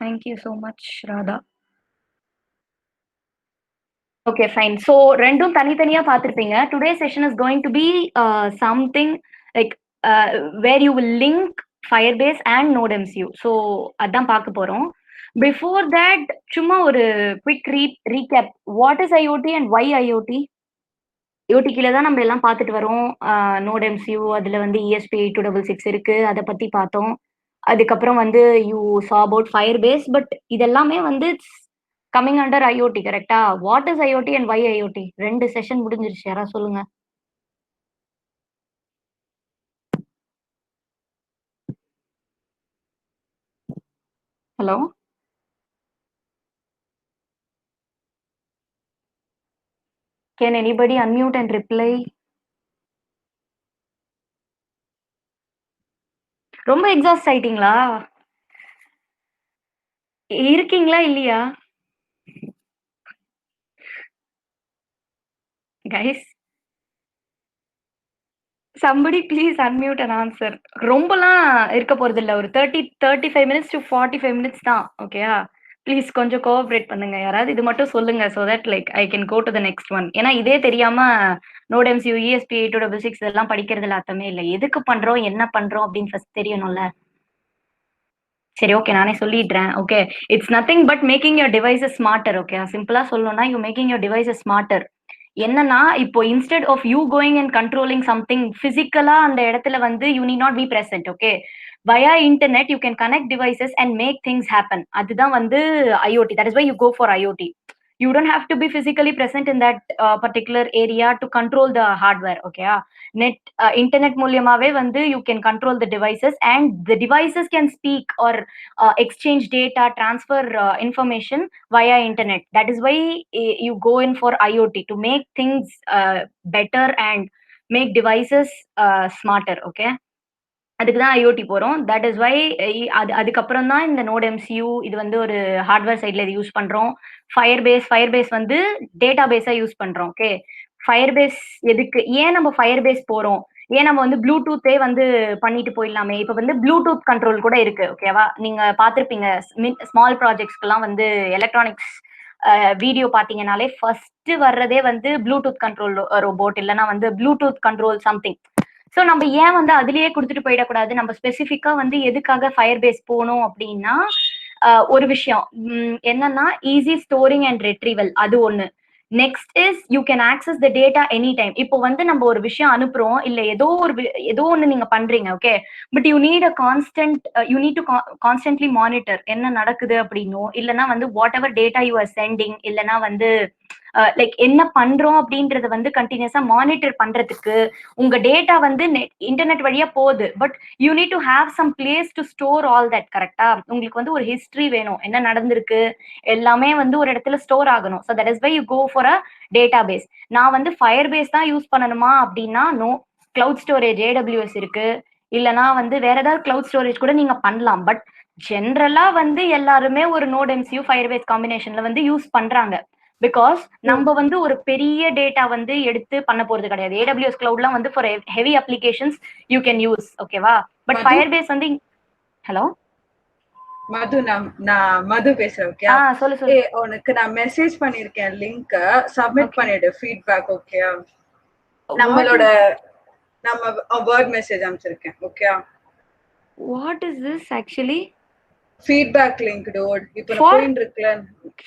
Thank you so much, Radha. Okay, fine. So, ரெண்டும் தனித்தனியா பார்த்திருப்பீங்க. Today's session is going to be something like where you will link Firebase and NodeMCU. So, அதான் பார்க்க போறோம். Before that, சும்மா ஒரு quick recap. What is IoT and why IoT? IoT கீழ தான் நம்ம எல்லாம் பார்த்துட்டு வரோம். NodeMCU, அதுல வந்து ESP8266 இருக்கு. அத பத்தி பார்த்தோம். அதுக்கப்புறம் வந்து you saw about Firebase, but இதெல்லாமே வந்து கம்மிங் அண்டர் ஐஓடி கரெக்டா? What is IoT and why IoT? 2 session முடிஞ்சிருச்சு. யாராவது சொல்லுங்க. Hello? Can anybody unmute and reply? ரொம்ப எக்ஸாஸ்ட் ஆயிட்டீங்களா? இருக்கீங்களா இல்லையா? Guys, somebody please unmute and answer. ரொம்பலாம் இருக்க போறது இல்ல. ஒரு 35 minutes to 45 minutes தான். ஓகேயா? ப்ளீஸ் கொஞ்சம் கோஆபரேட் பண்ணுங்க. யாராவது இது மட்டும் சொல்லுங்க. so that like I can go to the next one. ஏன்னா இதே தெரியாம NodeMCU, ESP8266 இதெல்லாம் படிக்கிறதுல அர்த்தமே இல்ல. எதுக்கு பண்றோம், என்ன பண்றோம் அப்படின்னு ஃபர்ஸ்ட் தெரியணும்ல. சரி, ஓகே, நானே சொல்லிடுறேன். Okay, it's nothing but making your devices smarter. Okay, சிம்பிளா சொல்லணும்னா you making your devices smarter. என்னன்னா இப்போ instead of you going and controlling something பிசிக்கலா அந்த இடத்துல வந்து you need not be present. Okay, via internet you can connect devices and make things happen. அதுதான் வந்து IoT. That is why you go for IoT. You don't have to be physically present in that particular area to control the hardware. Okay, net internet மூலியமாவே வந்து you can control the devices and the devices can speak or exchange data, transfer information via internet. That is why you go in for IoT to make things better and make devices smarter. Okay, அதுக்கு தான் IoT போறோம். That is வை அதுக்கப்புறம் தான் இந்த note MCU இது வந்து ஒரு hardware சைட்ல இது யூஸ் பண்றோம். ஃபயர் பேஸ் வந்து டேட்டா பேஸா யூஸ் பண்றோம். ஓகே, ஃபயர் பேஸ் எதுக்கு, ஏன் நம்ம ஃபயர் பேஸ் போறோம், ஏன் நம்ம வந்து ப்ளூடூத்தே வந்து பண்ணிட்டு போயிடலாமே. இப்ப வந்து ப்ளூடூத் கண்ட்ரோல் கூட இருக்கு. ஓகேவா? நீங்க பார்த்திருப்பீங்க ஸ்மால் ப்ராஜெக்ட்ஸ்க்குலாம் வந்து எலக்ட்ரானிக்ஸ் வீடியோ பாத்தீங்கன்னாலே ஃபர்ஸ்ட் வர்றதே வந்து ப்ளூடூத் கண்ட்ரோல் ரோபோட் இல்லைன்னா வந்து ப்ளூடூத் கண்ட்ரோல் சம்திங். ஸோ நம்ம ஏன் வந்து அதுலயே கொடுத்துட்டு போயிடக்கூடாது, நம்ம ஸ்பெசிஃபிக்கா வந்து எதுக்காக ஃபயர் பேஸ் போகணும் அப்படின்னா ஒரு விஷயம் என்னன்னா ஈஸி ஸ்டோரிங் அண்ட் ரெட்ரீவல், அது ஒண்ணு. Next is you can access the data any time. இப்போ வந்து நம்ம ஒரு விஷயம் அனுப்புறோம், இல்ல ஏதோ ஒண்ணு நீங்க பண்றீங்க. Okay, but you need a constant, you need to constantly monitor என்ன நடக்குது அப்படின்னோ, இல்லைன்னா வந்து what ever data you are sending, இல்லைன்னா வந்து லைக் என்ன பண்றோம் அப்படின்றத வந்து கண்டினியூஸா மானிட்டர் பண்றதுக்கு உங்க டேட்டா வந்து இன்டர்நெட் வழியா போகுது. But you need to have some place to store all that. கரெக்டா? உங்களுக்கு வந்து ஒரு ஹிஸ்டரி வேணும், என்ன நடந்திருக்கு எல்லாமே வந்து ஒரு இடத்துல ஸ்டோர் ஆகணும். So that is why you go for a database. நான் வந்து ஃபயர் பேஸ் தான் யூஸ் பண்ணணுமா அப்படின்னா நோ. கிளவுட் ஸ்டோரேஜ் AWS இருக்கு, இல்லனா வந்து வேற ஏதாவது கிளவுட் ஸ்டோரேஜ் கூட நீங்க பண்ணலாம். பட் ஜென்ரலா வந்து எல்லாருமே ஒரு நோட் எம்சியூ ஃபயர் பேஸ் காம்பினேஷன்ல வந்து யூஸ் பண்றாங்க. பிகாஸ் நம்ம வந்து ஒரு பெரிய டேட்டா வந்து எடுத்து பண்ண போறது கிடையாது. AWS கிளவுட்லாம் வந்து for heavy applications you can use. ஓகேவா? பட் ஃபயர் பேஸ் வந்து ஹலோ மது, நான் மது பேசுறேன். ஓகே, சொல்லு. உனக்கு நான் மெசேஜ் பண்ணிருக்கேன், லிங்க் சப்மிட் பண்ணிடு, ஃபீட்பேக். ஓகே, நம்மளோட வேர்ட் மெசேஜ் அனுப்பிச்சிருக்கேன். Okay, what is this actually? Feedback link டோட். இப்போ போயிட்டு இருக்குல,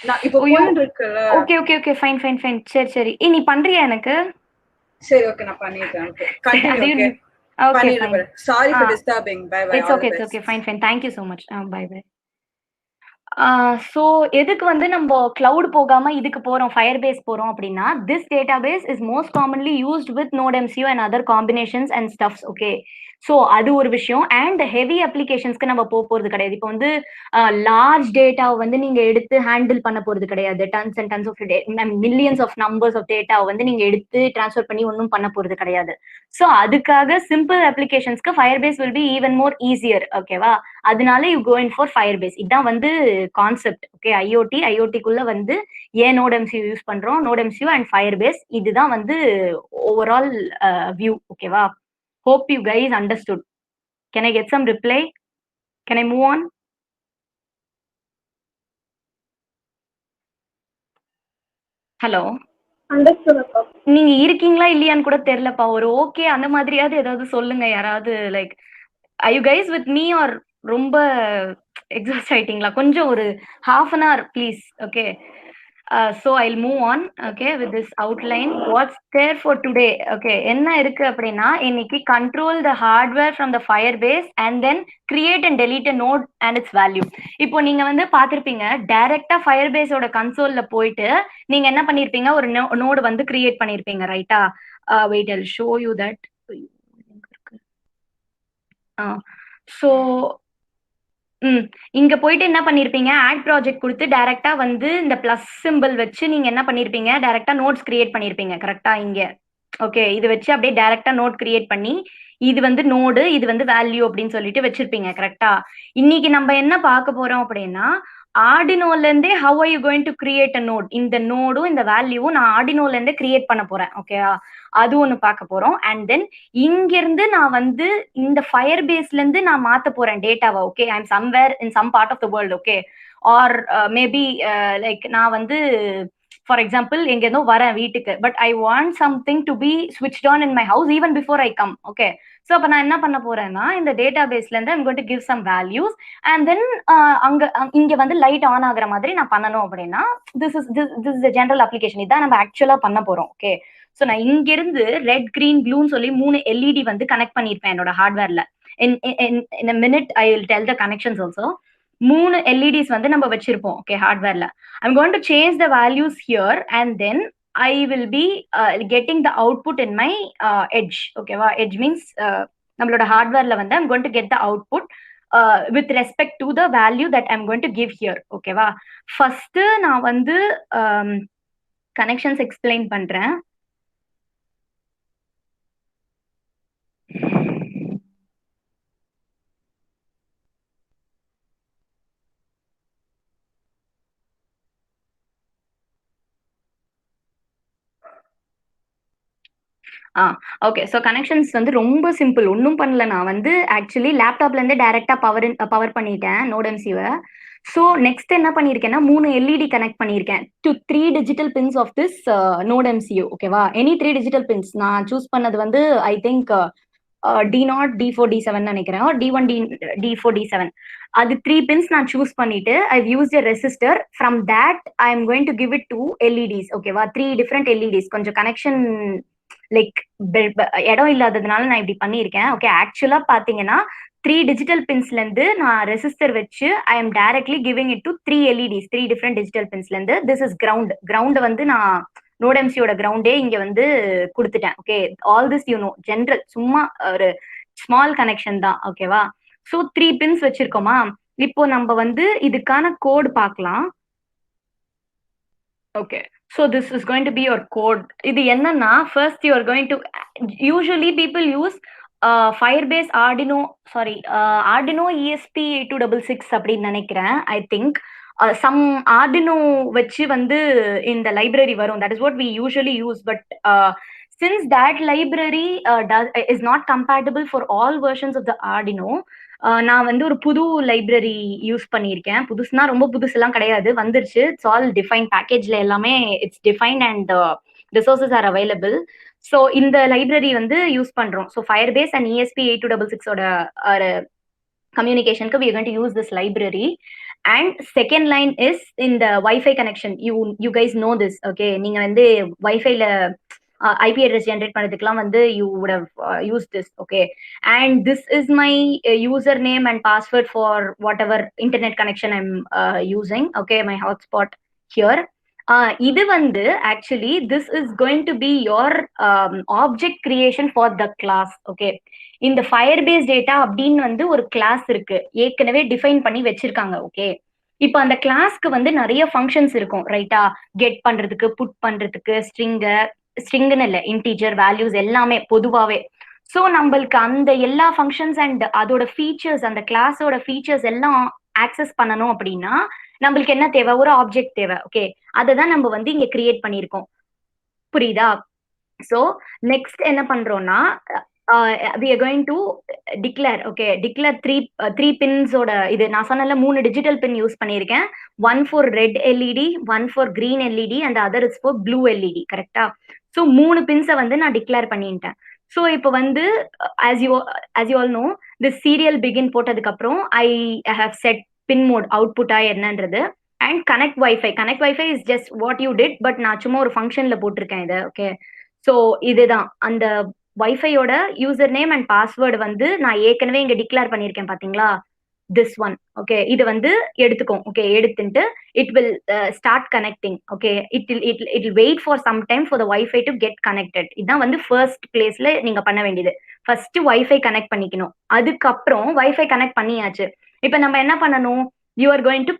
நான் இப்போ போயிட்டு இருக்குல. Okay fine. சரி நீ பண்றியா எனக்கு? சரி, ஓகே, நான் பண்ணிட்டேன். Okay, continue. ஓகே, பண்ணிடுறேன். Sorry for disturbing. Bye bye. It's okay fine. Thank you so much. Bye. So எதுக்கு வந்து நம்ம கிளவுட் போகாம இதுக்கு போறோம், ஃபயர் பேஸ் போறோம் அப்படின்னா, this database is most commonly used with node MCU and other combinations and stuffs. Okay, so அது ஒரு விஷயம். அண்ட் ஹெவி அப்ளிகேஷன்ஸ்க்கு நம்ம போறது கிடையாது. இப்போ வந்து லார்ஜ் டேட்டாவை வந்து நீங்க எடுத்து ஹேண்டில் பண்ண போறது கிடையாது. Tons and tons of millions of numbers of டேட்டாவை வந்து நீங்க எடுத்து டிரான்ஸ்ஃபர் பண்ணி ஒன்றும் பண்ண போறது கிடையாது. ஸோ அதுக்காக சிம்பிள் அப்ளிகேஷன்ஸ்க்கு Firebase will be even more easier. ஓகேவா? அதனால you go in for Firebase. இதுதான் வந்து கான்செப்ட். ஓகே, ஐஓடிக்குள்ள வந்து ஏன் நோட் எம்சியூ யூஸ் பண்றோம், node MCU and Firebase, இதுதான் வந்து ஓவரால் வியூ. ஓகேவா? Hope you guys understood. Can I get some reply? Can I move on? Hello. Understood அக்கா. நீங்க இருக்கீங்களா இல்லையான்னு கூட தெரியலப்பா. ஒரு ஓகே அந்த மாதிரியாவது ஏதாவது சொல்லுங்க யாராவது. Like I you guys with me are ரொம்ப எக்ஸாஸ்ட் ஆயிட்டீங்களா? கொஞ்சம் ஒரு half an hour please. Okay. So I'll move on, okay, with this outline. What's there for today? Okay, என்ன இருக்கு அப்படின்னா இன்னைக்கு control the hardware from the Firebase and then create and delete a node and its value. இப்போ நீங்க வந்து பார்த்திருப்பீங்க டைரக்டா Firebase-ஓட கன்சோல்ல போயிட்டு நீங்க என்ன பண்ணிருப்பீங்க, ஒரு நோடு வந்து கிரியேட் பண்ணிருப்பீங்க, ரைட்டா? Wait, I'll show you that. So இங்க போயிட்டு என்ன பண்ணிருப்பீங்க, ஆட் ப்ராஜெக்ட் குடுத்து டைரக்ட்டா வந்து இந்த பிளஸ் சிம்பல் வச்சு நீங்க என்ன பண்ணிருப்பீங்க, டைரக்ட்டா நோட்ஸ் கிரியேட் பண்ணிருப்பீங்க. கரெக்ட்டா? இங்க. ஓகே. இது வச்சு அப்படியே டைரக்ட்டா நோட் கிரியேட் பண்ணி, இது வந்து நோடு, இது வந்து வேல்யூ அப்படின்னு சொல்லிட்டு வச்சிருப்பீங்க. கரெக்ட்டா? இன்னைக்கு நம்ம என்ன பார்க்க போறோம் அப்படின்னா, ஆர்டினோல இருந்தே how are you going to create a node. இந்த நோடும் இந்த வேல்யூவும் நான் ஆர்டினோல இருந்தே கிரியேட் பண்ண போறேன். ஓகேவா? அது ஒண்ணு பார்க்க போறோம். அண்ட் தென் இங்க இருந்து நான் வந்து இந்த ஃபயர் பேஸ்ல இருந்து நான் மாத்த போறேன் டேட்டாவை. Okay, I am somewhere in some part of the world. Okay, or maybe like நான் வந்து ஃபார் எக்ஸாம்பிள் எங்க இருந்தோ வரேன் வீட்டுக்கு, but I want something to be switched on in my house even before I come. Okay, so அப்ப நான் என்ன பண்ண போறேன்னா இந்த டேட்டா பேஸ்ல இருந்து I'm going to give some values and then இங்க வந்து லைட் ஆன் ஆகுற மாதிரி நான் பண்ணணும் அப்படின்னா திஸ் இஸ் ஜெனரல் அப்ளிகேஷன். இதான் நம்ம ஆக்சுவலா பண்ண போறோம். ஓகே, ஸோ நான் இங்க இருந்து ரெட் கிரீன் ப்ளூன்னு சொல்லி 3 எல்இடி வந்து கனெக்ட் பண்ணிருப்பேன் என்னோட ஹார்ட்வேர்ல. In minute I will tell the connections also. 3 LEDs வந்து நம்ம வச்சிருப்போம். ஓகே, ஹார்ட்வேர்ல I'm going to change the values here and then I will be getting the output in my edge. ஓகேவா? எட்ஜ் மீன்ஸ் நம்மளோட ஹார்ட்வேர்ல வந்து I'm going to get the output with respect to the value that I'm going to give here. ஓகேவா? First நான் வந்து connections explain பண்றேன். Okay. So connections வந்து ரொம்ப சிம்பிள். ஒன்றும் பண்ணல. நான் வந்து ஆக்சுவலி லேப்டாப்ல இருந்தே டைரக்டா பவர் பண்ணிட்டேன் நோட் எம்சியூவை. ஸோ நெக்ஸ்ட் என்ன பண்ணியிருக்கேன்னா 3 எல்இடி கனெக்ட் பண்ணியிருக்கேன் to 3 digital pins of this node MCU. ஓகேவா? Any 3 digital pins. நான் சூஸ் பண்ணது வந்து I think D0, D4, D7 நினைக்கிறேன், D1, D4, D7. அது 3 பின்ஸ் நான் சூஸ் பண்ணிட்டு I've used a resistor. From that I am going to give it 2 LEDs. ஓகேவா? 3 different LEDs. கொஞ்சம் கனெக்ஷன் லைக் இடம் இல்லாததுனால நான் இப்படி பண்ணியிருக்கேன். ஓகே, ஆக்சுவலா பாத்தீங்கன்னா 3 டிஜிட்டல் பின்ஸ்ல இருந்து நான் ரெசிஸ்டர் வச்சு I am directly giving it to 3 LEDs, 3 different digital பின்ஸ்ல இருந்து. This is ground. கிரவுண்ட் வந்து நான் நோட் எம்சியோட கிரவுண்டே இங்க வந்து கொடுத்துட்டேன். Okay, all this you know general, சும்மா ஒரு ஸ்மால் கனெக்ஷன் தான். ஓகேவா? ஸோ 3 பின்ஸ் வச்சிருக்கோமா? இப்போ நம்ம வந்து இதுக்கான கோட் பார்க்கலாம். Okay, so this is going to be your code. இது என்னன்னா first you are going to usually people use Firebase Arduino ESP8266 அப்படின்னு நினைக்கிறேன். I think some Arduino வச்சு வந்து இந்த லைப்ரரி வரும். That is what we usually use, but since that library is not compatible for all versions of the Arduino, நான் வந்து ஒரு புது லைப்ரரி யூஸ் பண்ணியிருக்கேன். புதுசுனா ரொம்ப புதுசுலாம் கிடையாது, வந்துருச்சு. இட்ஸ் ஆல் டிஃபைன் பேக்கேஜ்ல எல்லாமே it's defined and resources are available. So இந்த லைப்ரரி வந்து யூஸ் பண்றோம். ஸோ Firebase and ESP8266 ஓட கம்யூனிகேஷனுக்கு we are going to use this library. And second line is in the Wi-Fi connection. You guys know this. Okay, நீங்க வந்து வைஃபைல IP address generate பண்ணதுக்குலாம் வந்து you would have used this. Okay, and this is my username and password for whatever internet connection I'm using. Okay, my hotspot here. இது வந்து actually this is going to be your object creation for the class. Okay, இந்த Firebase data அப்படின்னு வந்து ஒரு class இருக்கு, ஏற்கனவே define பண்ணி வச்சிருக்காங்க. ஓகே, இப்போ அந்த கிளாஸ்க்கு வந்து நிறைய ஃபங்க்ஷன்ஸ் இருக்கும், ரைட்டா? கெட் பண்றதுக்கு, புட் பண்றதுக்கு, ஸ்ட்ரிங்னு இல்லை, இன்டீஜர் வேல்யூஸ் எல்லாமே பொதுவாகவே. ஸோ நம்மளுக்கு அந்த எல்லா ஃபங்க்ஷன்ஸ் அண்ட் அதோட ஃபீச்சர்ஸ், அந்த கிளாஸோட ஃபீச்சர்ஸ் எல்லாம் ஆக்சஸ் பண்ணணும் அப்படின்னா நம்மளுக்கு என்ன தேவை? ஒரு ஆப்ஜெக்ட் தேவை. ஓகே, அதை தான் நம்ம வந்து இங்க கிரியேட் பண்ணியிருக்கோம். புரியுதா? ஸோ நெக்ஸ்ட் என்ன பண்றோம்னா we are going to declare okay declare three pins ஓட இது நான் சொன்னல 3 digital pin யூஸ் பண்ணிருக்கேன். one for red led, one for green led and the other is for blue led. கரெக்ட்டா? சோ 3 pins வந்து நான் டிக்ளேர் பண்ணிட்டேன். சோ இப்போ வந்து as you all know the serial begin போட்டதுக்கு அப்புறம் I have set pin mode output என்னன்றது and connect wifi is just what you did but நான் சும்மா ஒரு ஃபங்க்ஷன்ல போட்டிருக்கேன் இத ஓகே. சோ இதுதான் அந்த வைஃபையோட யூசர் நேம் அண்ட் பாஸ்வேர்டு வந்து நான் ஏற்கனவே இங்க டிக்ளேர் பண்ணிருக்கேன் பாத்தீங்களா, திஸ் ஒன் ஓகே. இது வந்து எடுத்துக்கும் ஓகே. எடுத்துட்டு it will start connecting okay. It wait for some time for the wifi to get connected. இதுதான் வந்து ஃபர்ஸ்ட் பிளேஸ்ல நீங்க பண்ண வேண்டியது. ஃபர்ஸ்ட் வைஃபை கனெக்ட் பண்ணிக்கணும். அதுக்கப்புறம் வைஃபை கனெக்ட் பண்ணியாச்சு. இப்ப நம்ம என்ன பண்ணணும், you are going to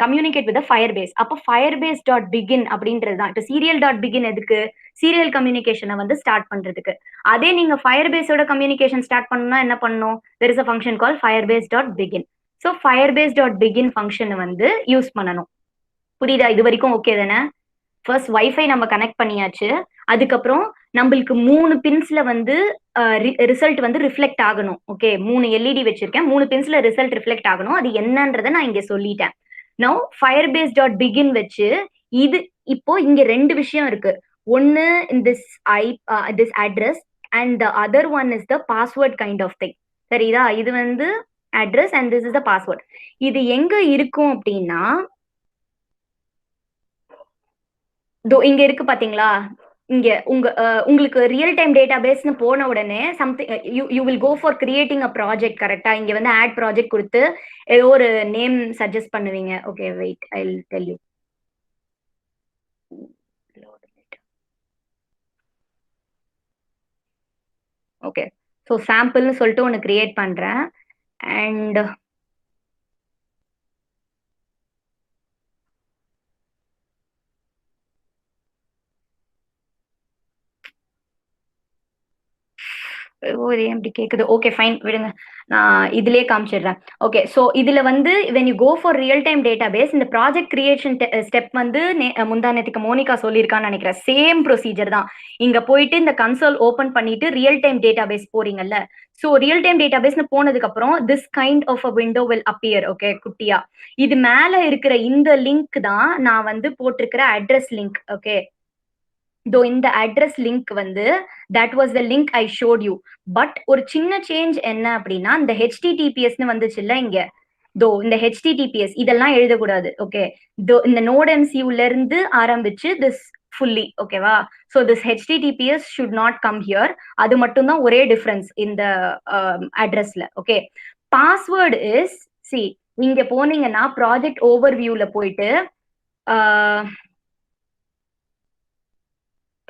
communicate with the Firebase. அப்போ firebase.begin அப்படின்றது தான். இப்போ serial.begin எதுக்கு, சீரியல் கம்யூனிகேஷனை வந்து ஸ்டார்ட் பண்றதுக்கு. அதே நீங்க ஃபயர்பேஸோட கம்யூனிகேஷன் ஸ்டார்ட் பண்ணணும்னா என்ன பண்ணணும், there is a function called firebase.begin. So firebase.begin ஃபங்க்ஷனை வந்து யூஸ் பண்ணணும். புரியுதா? இது வரைக்கும் ஓகே தானே? ஃபர்ஸ்ட் வைஃபை நம்ம கனெக்ட் பண்ணியாச்சு. அதுக்கப்புறம் நம்மளுக்கு 3 பின்ஸ்ல வந்து ரிசல்ட் வந்து ரிஃப்ளெக்ட் ஆகணும் ஓகே. 3 எல்இடி வச்சிருக்கேன், 3 பின்ஸ்ல ரிசல்ட் ரிஃப்ளெக்ட் ஆகணும். அது என்னன்றதை நான் இங்க சொல்லிட்டேன். நவ் firebase.begin வச்சு இது இப்போ இங்க 2 விஷயம் இருக்கு. ஒன்னு this address and the other one is the password kind of thing. சரிதா? இது வந்து address and this is the password. இது எங்க இருக்கும் அப்படின்னா இங்க இருக்கு பாத்தீங்களா, இங்க உங்களுக்கு ரியல் டைம் டேட்டாபேஸ்னு போன உடனே something you will go for creating a project. கரெக்டா? இங்க வந்து ஆட் ப்ராஜெக்ட் கொடுத்து ஏதோ ஒரு நேம் சஜஸ்ட் பண்ணுவீங்க okay. Wait I will tell you. Okay so சாம்பிள்னு சொல்லிட்டு ஒன்று கிரியேட் பண்றேன். அண்ட் எப்படி கேக்குது? ஓகே ஃபைன் விடுங்க, நான் இதுலயே காமிச்சிடுறேன். ஓகே ஸோ இதுல வந்து when you go for real time database இந்த ப்ராஜெக்ட் கிரியேஷன் ஸ்டெப் வந்து முந்தானத்துக்கு மோனிகா சொல்லியிருக்கான்னு நினைக்கிறேன். சேம் ப்ரொசீஜர் தான். இங்க போயிட்டு இந்த கன்சோல் ஓபன் பண்ணிட்டு ரியல் டைம் டேட்டாபேஸ் போறீங்கல்ல, ஸோ ரியல் டைம் டேட்டாபேஸ்னு போனதுக்கு அப்புறம் this kind of a window will appear okay குட்டியா. இது மேல இருக்கிற இந்த லிங்க் தான் நான் வந்து போட்டிருக்கிற அட்ரஸ் லிங்க் ஓகே. இந்த அட்ரஸ் லிங்க் வந்து that was the link I showed you. But ஒரு சின்ன சேஞ்ச் என்ன அப்படின்னா, இந்த HTTPSன்னு வந்துச்சுல்ல இங்க, இந்த HTTPS இதெல்லாம் எழுதக்கூடாது ஓகே. இந்த நோட் MCUல இருந்து ஆரம்பிச்சு திஸ் ஃபுல்லி ஓகேவா. So this HTTPS should not come here. அது மட்டும் தான் ஒரே டிஃபரன்ஸ் இந்த அட்ரஸ்ல ஓகே. பாஸ்வேர்டு இஸ் சி இங்க போனீங்கன்னா ப்ராஜெக்ட் ஓவர்வியூல போயிட்டு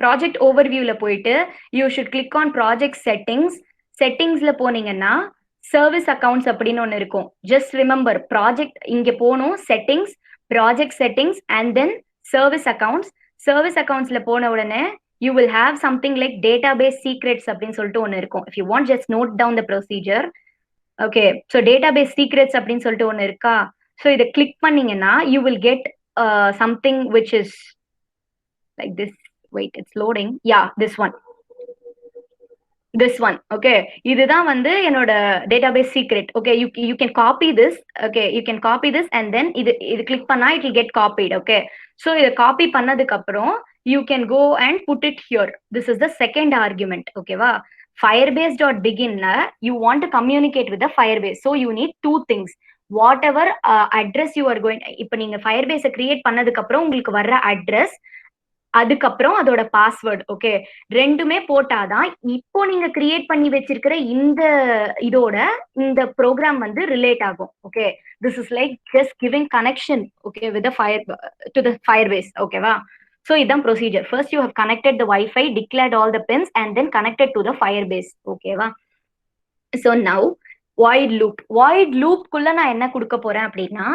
ப்ராஜெக்ட் ஓவர்வியூல போயிட்டு you should click on project செட்டிங்ஸ்ல போனீங்கன்னா சர்வீஸ் அக்கௌண்ட்ஸ் அப்படின்னு ஒன்று இருக்கும். ஜஸ்ட் ரிமெம்பர் ப்ராஜெக்ட் இங்க போகணும், settings, project settings and then service அக்கௌண்ட்ஸ்ல போன உடனே you will have something like database secrets அப்படின்னு சொல்லிட்டு ஒன்று இருக்கும். If you want just note down the procedure okay. So database secrets அப்படின்னு சொல்லிட்டு ஒன்று இருக்கா. ஸோ இதை கிளிக் பண்ணீங்கன்னா you will get something which is like this. Wait, it's loading. Yeah, this one okay. இதுதான் வந்து என்னோட database secret okay. You can copy this okay. You can copy this and then இது click பண்ணா it will get copied okay. so இத copy பண்ணதுக்கு அப்புறம் you can go and put it here. This is the second argument okay வா. firebase.begin you want to communicate with the Firebase, so you need two things. whatever address you are going, இப்போ நீங்க Firebase create பண்ணதுக்கு அப்புறம் உங்களுக்கு வர்ற address, அதுக்கப்புறம் அதோட password okay, ரெண்டுமே போட்டாதான் இப்போ நீங்க கிரியேட் பண்ணி வச்சிருக்கிற இந்த ப்ரோக்ராம் வந்து ரிலேட் ஆகும் okay. This is like just giving connection okay with to the Firebase ஓகேவா. ஸோ இதுதான் procedure. First you have connected the wifi, declared all the pins and then connected to the Firebase ஓகேவா. So now void loop குள்ள நான் என்ன கொடுக்க போறேன் அப்படின்னா,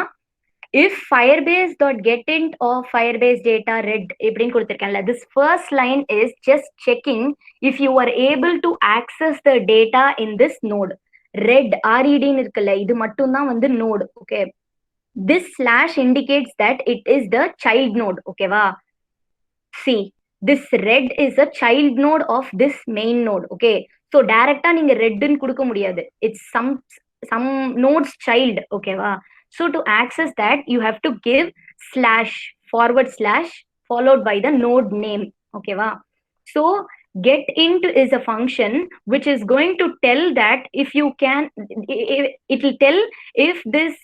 if firebase.getInt or firebase data read இப்படின்னு கொடுத்திருக்கேன்ல, this first line is just checking if you are able to access the data in this node. read ன்னு இருக்குல்ல, இது மட்டும் தான் வந்து node okay. this slash indicates that it is the child node ஓகேவா. see this read is a child node of this main node okay. So டைரக்டா நீங்க ரெட்னு கொடுக்க முடியாது. It's some node's child. ஓகேவா? So to access that you have to give slash forward slash followed by the node name. ஓகேவா? So get int is a function which is going to tell that if you can, it will tell if this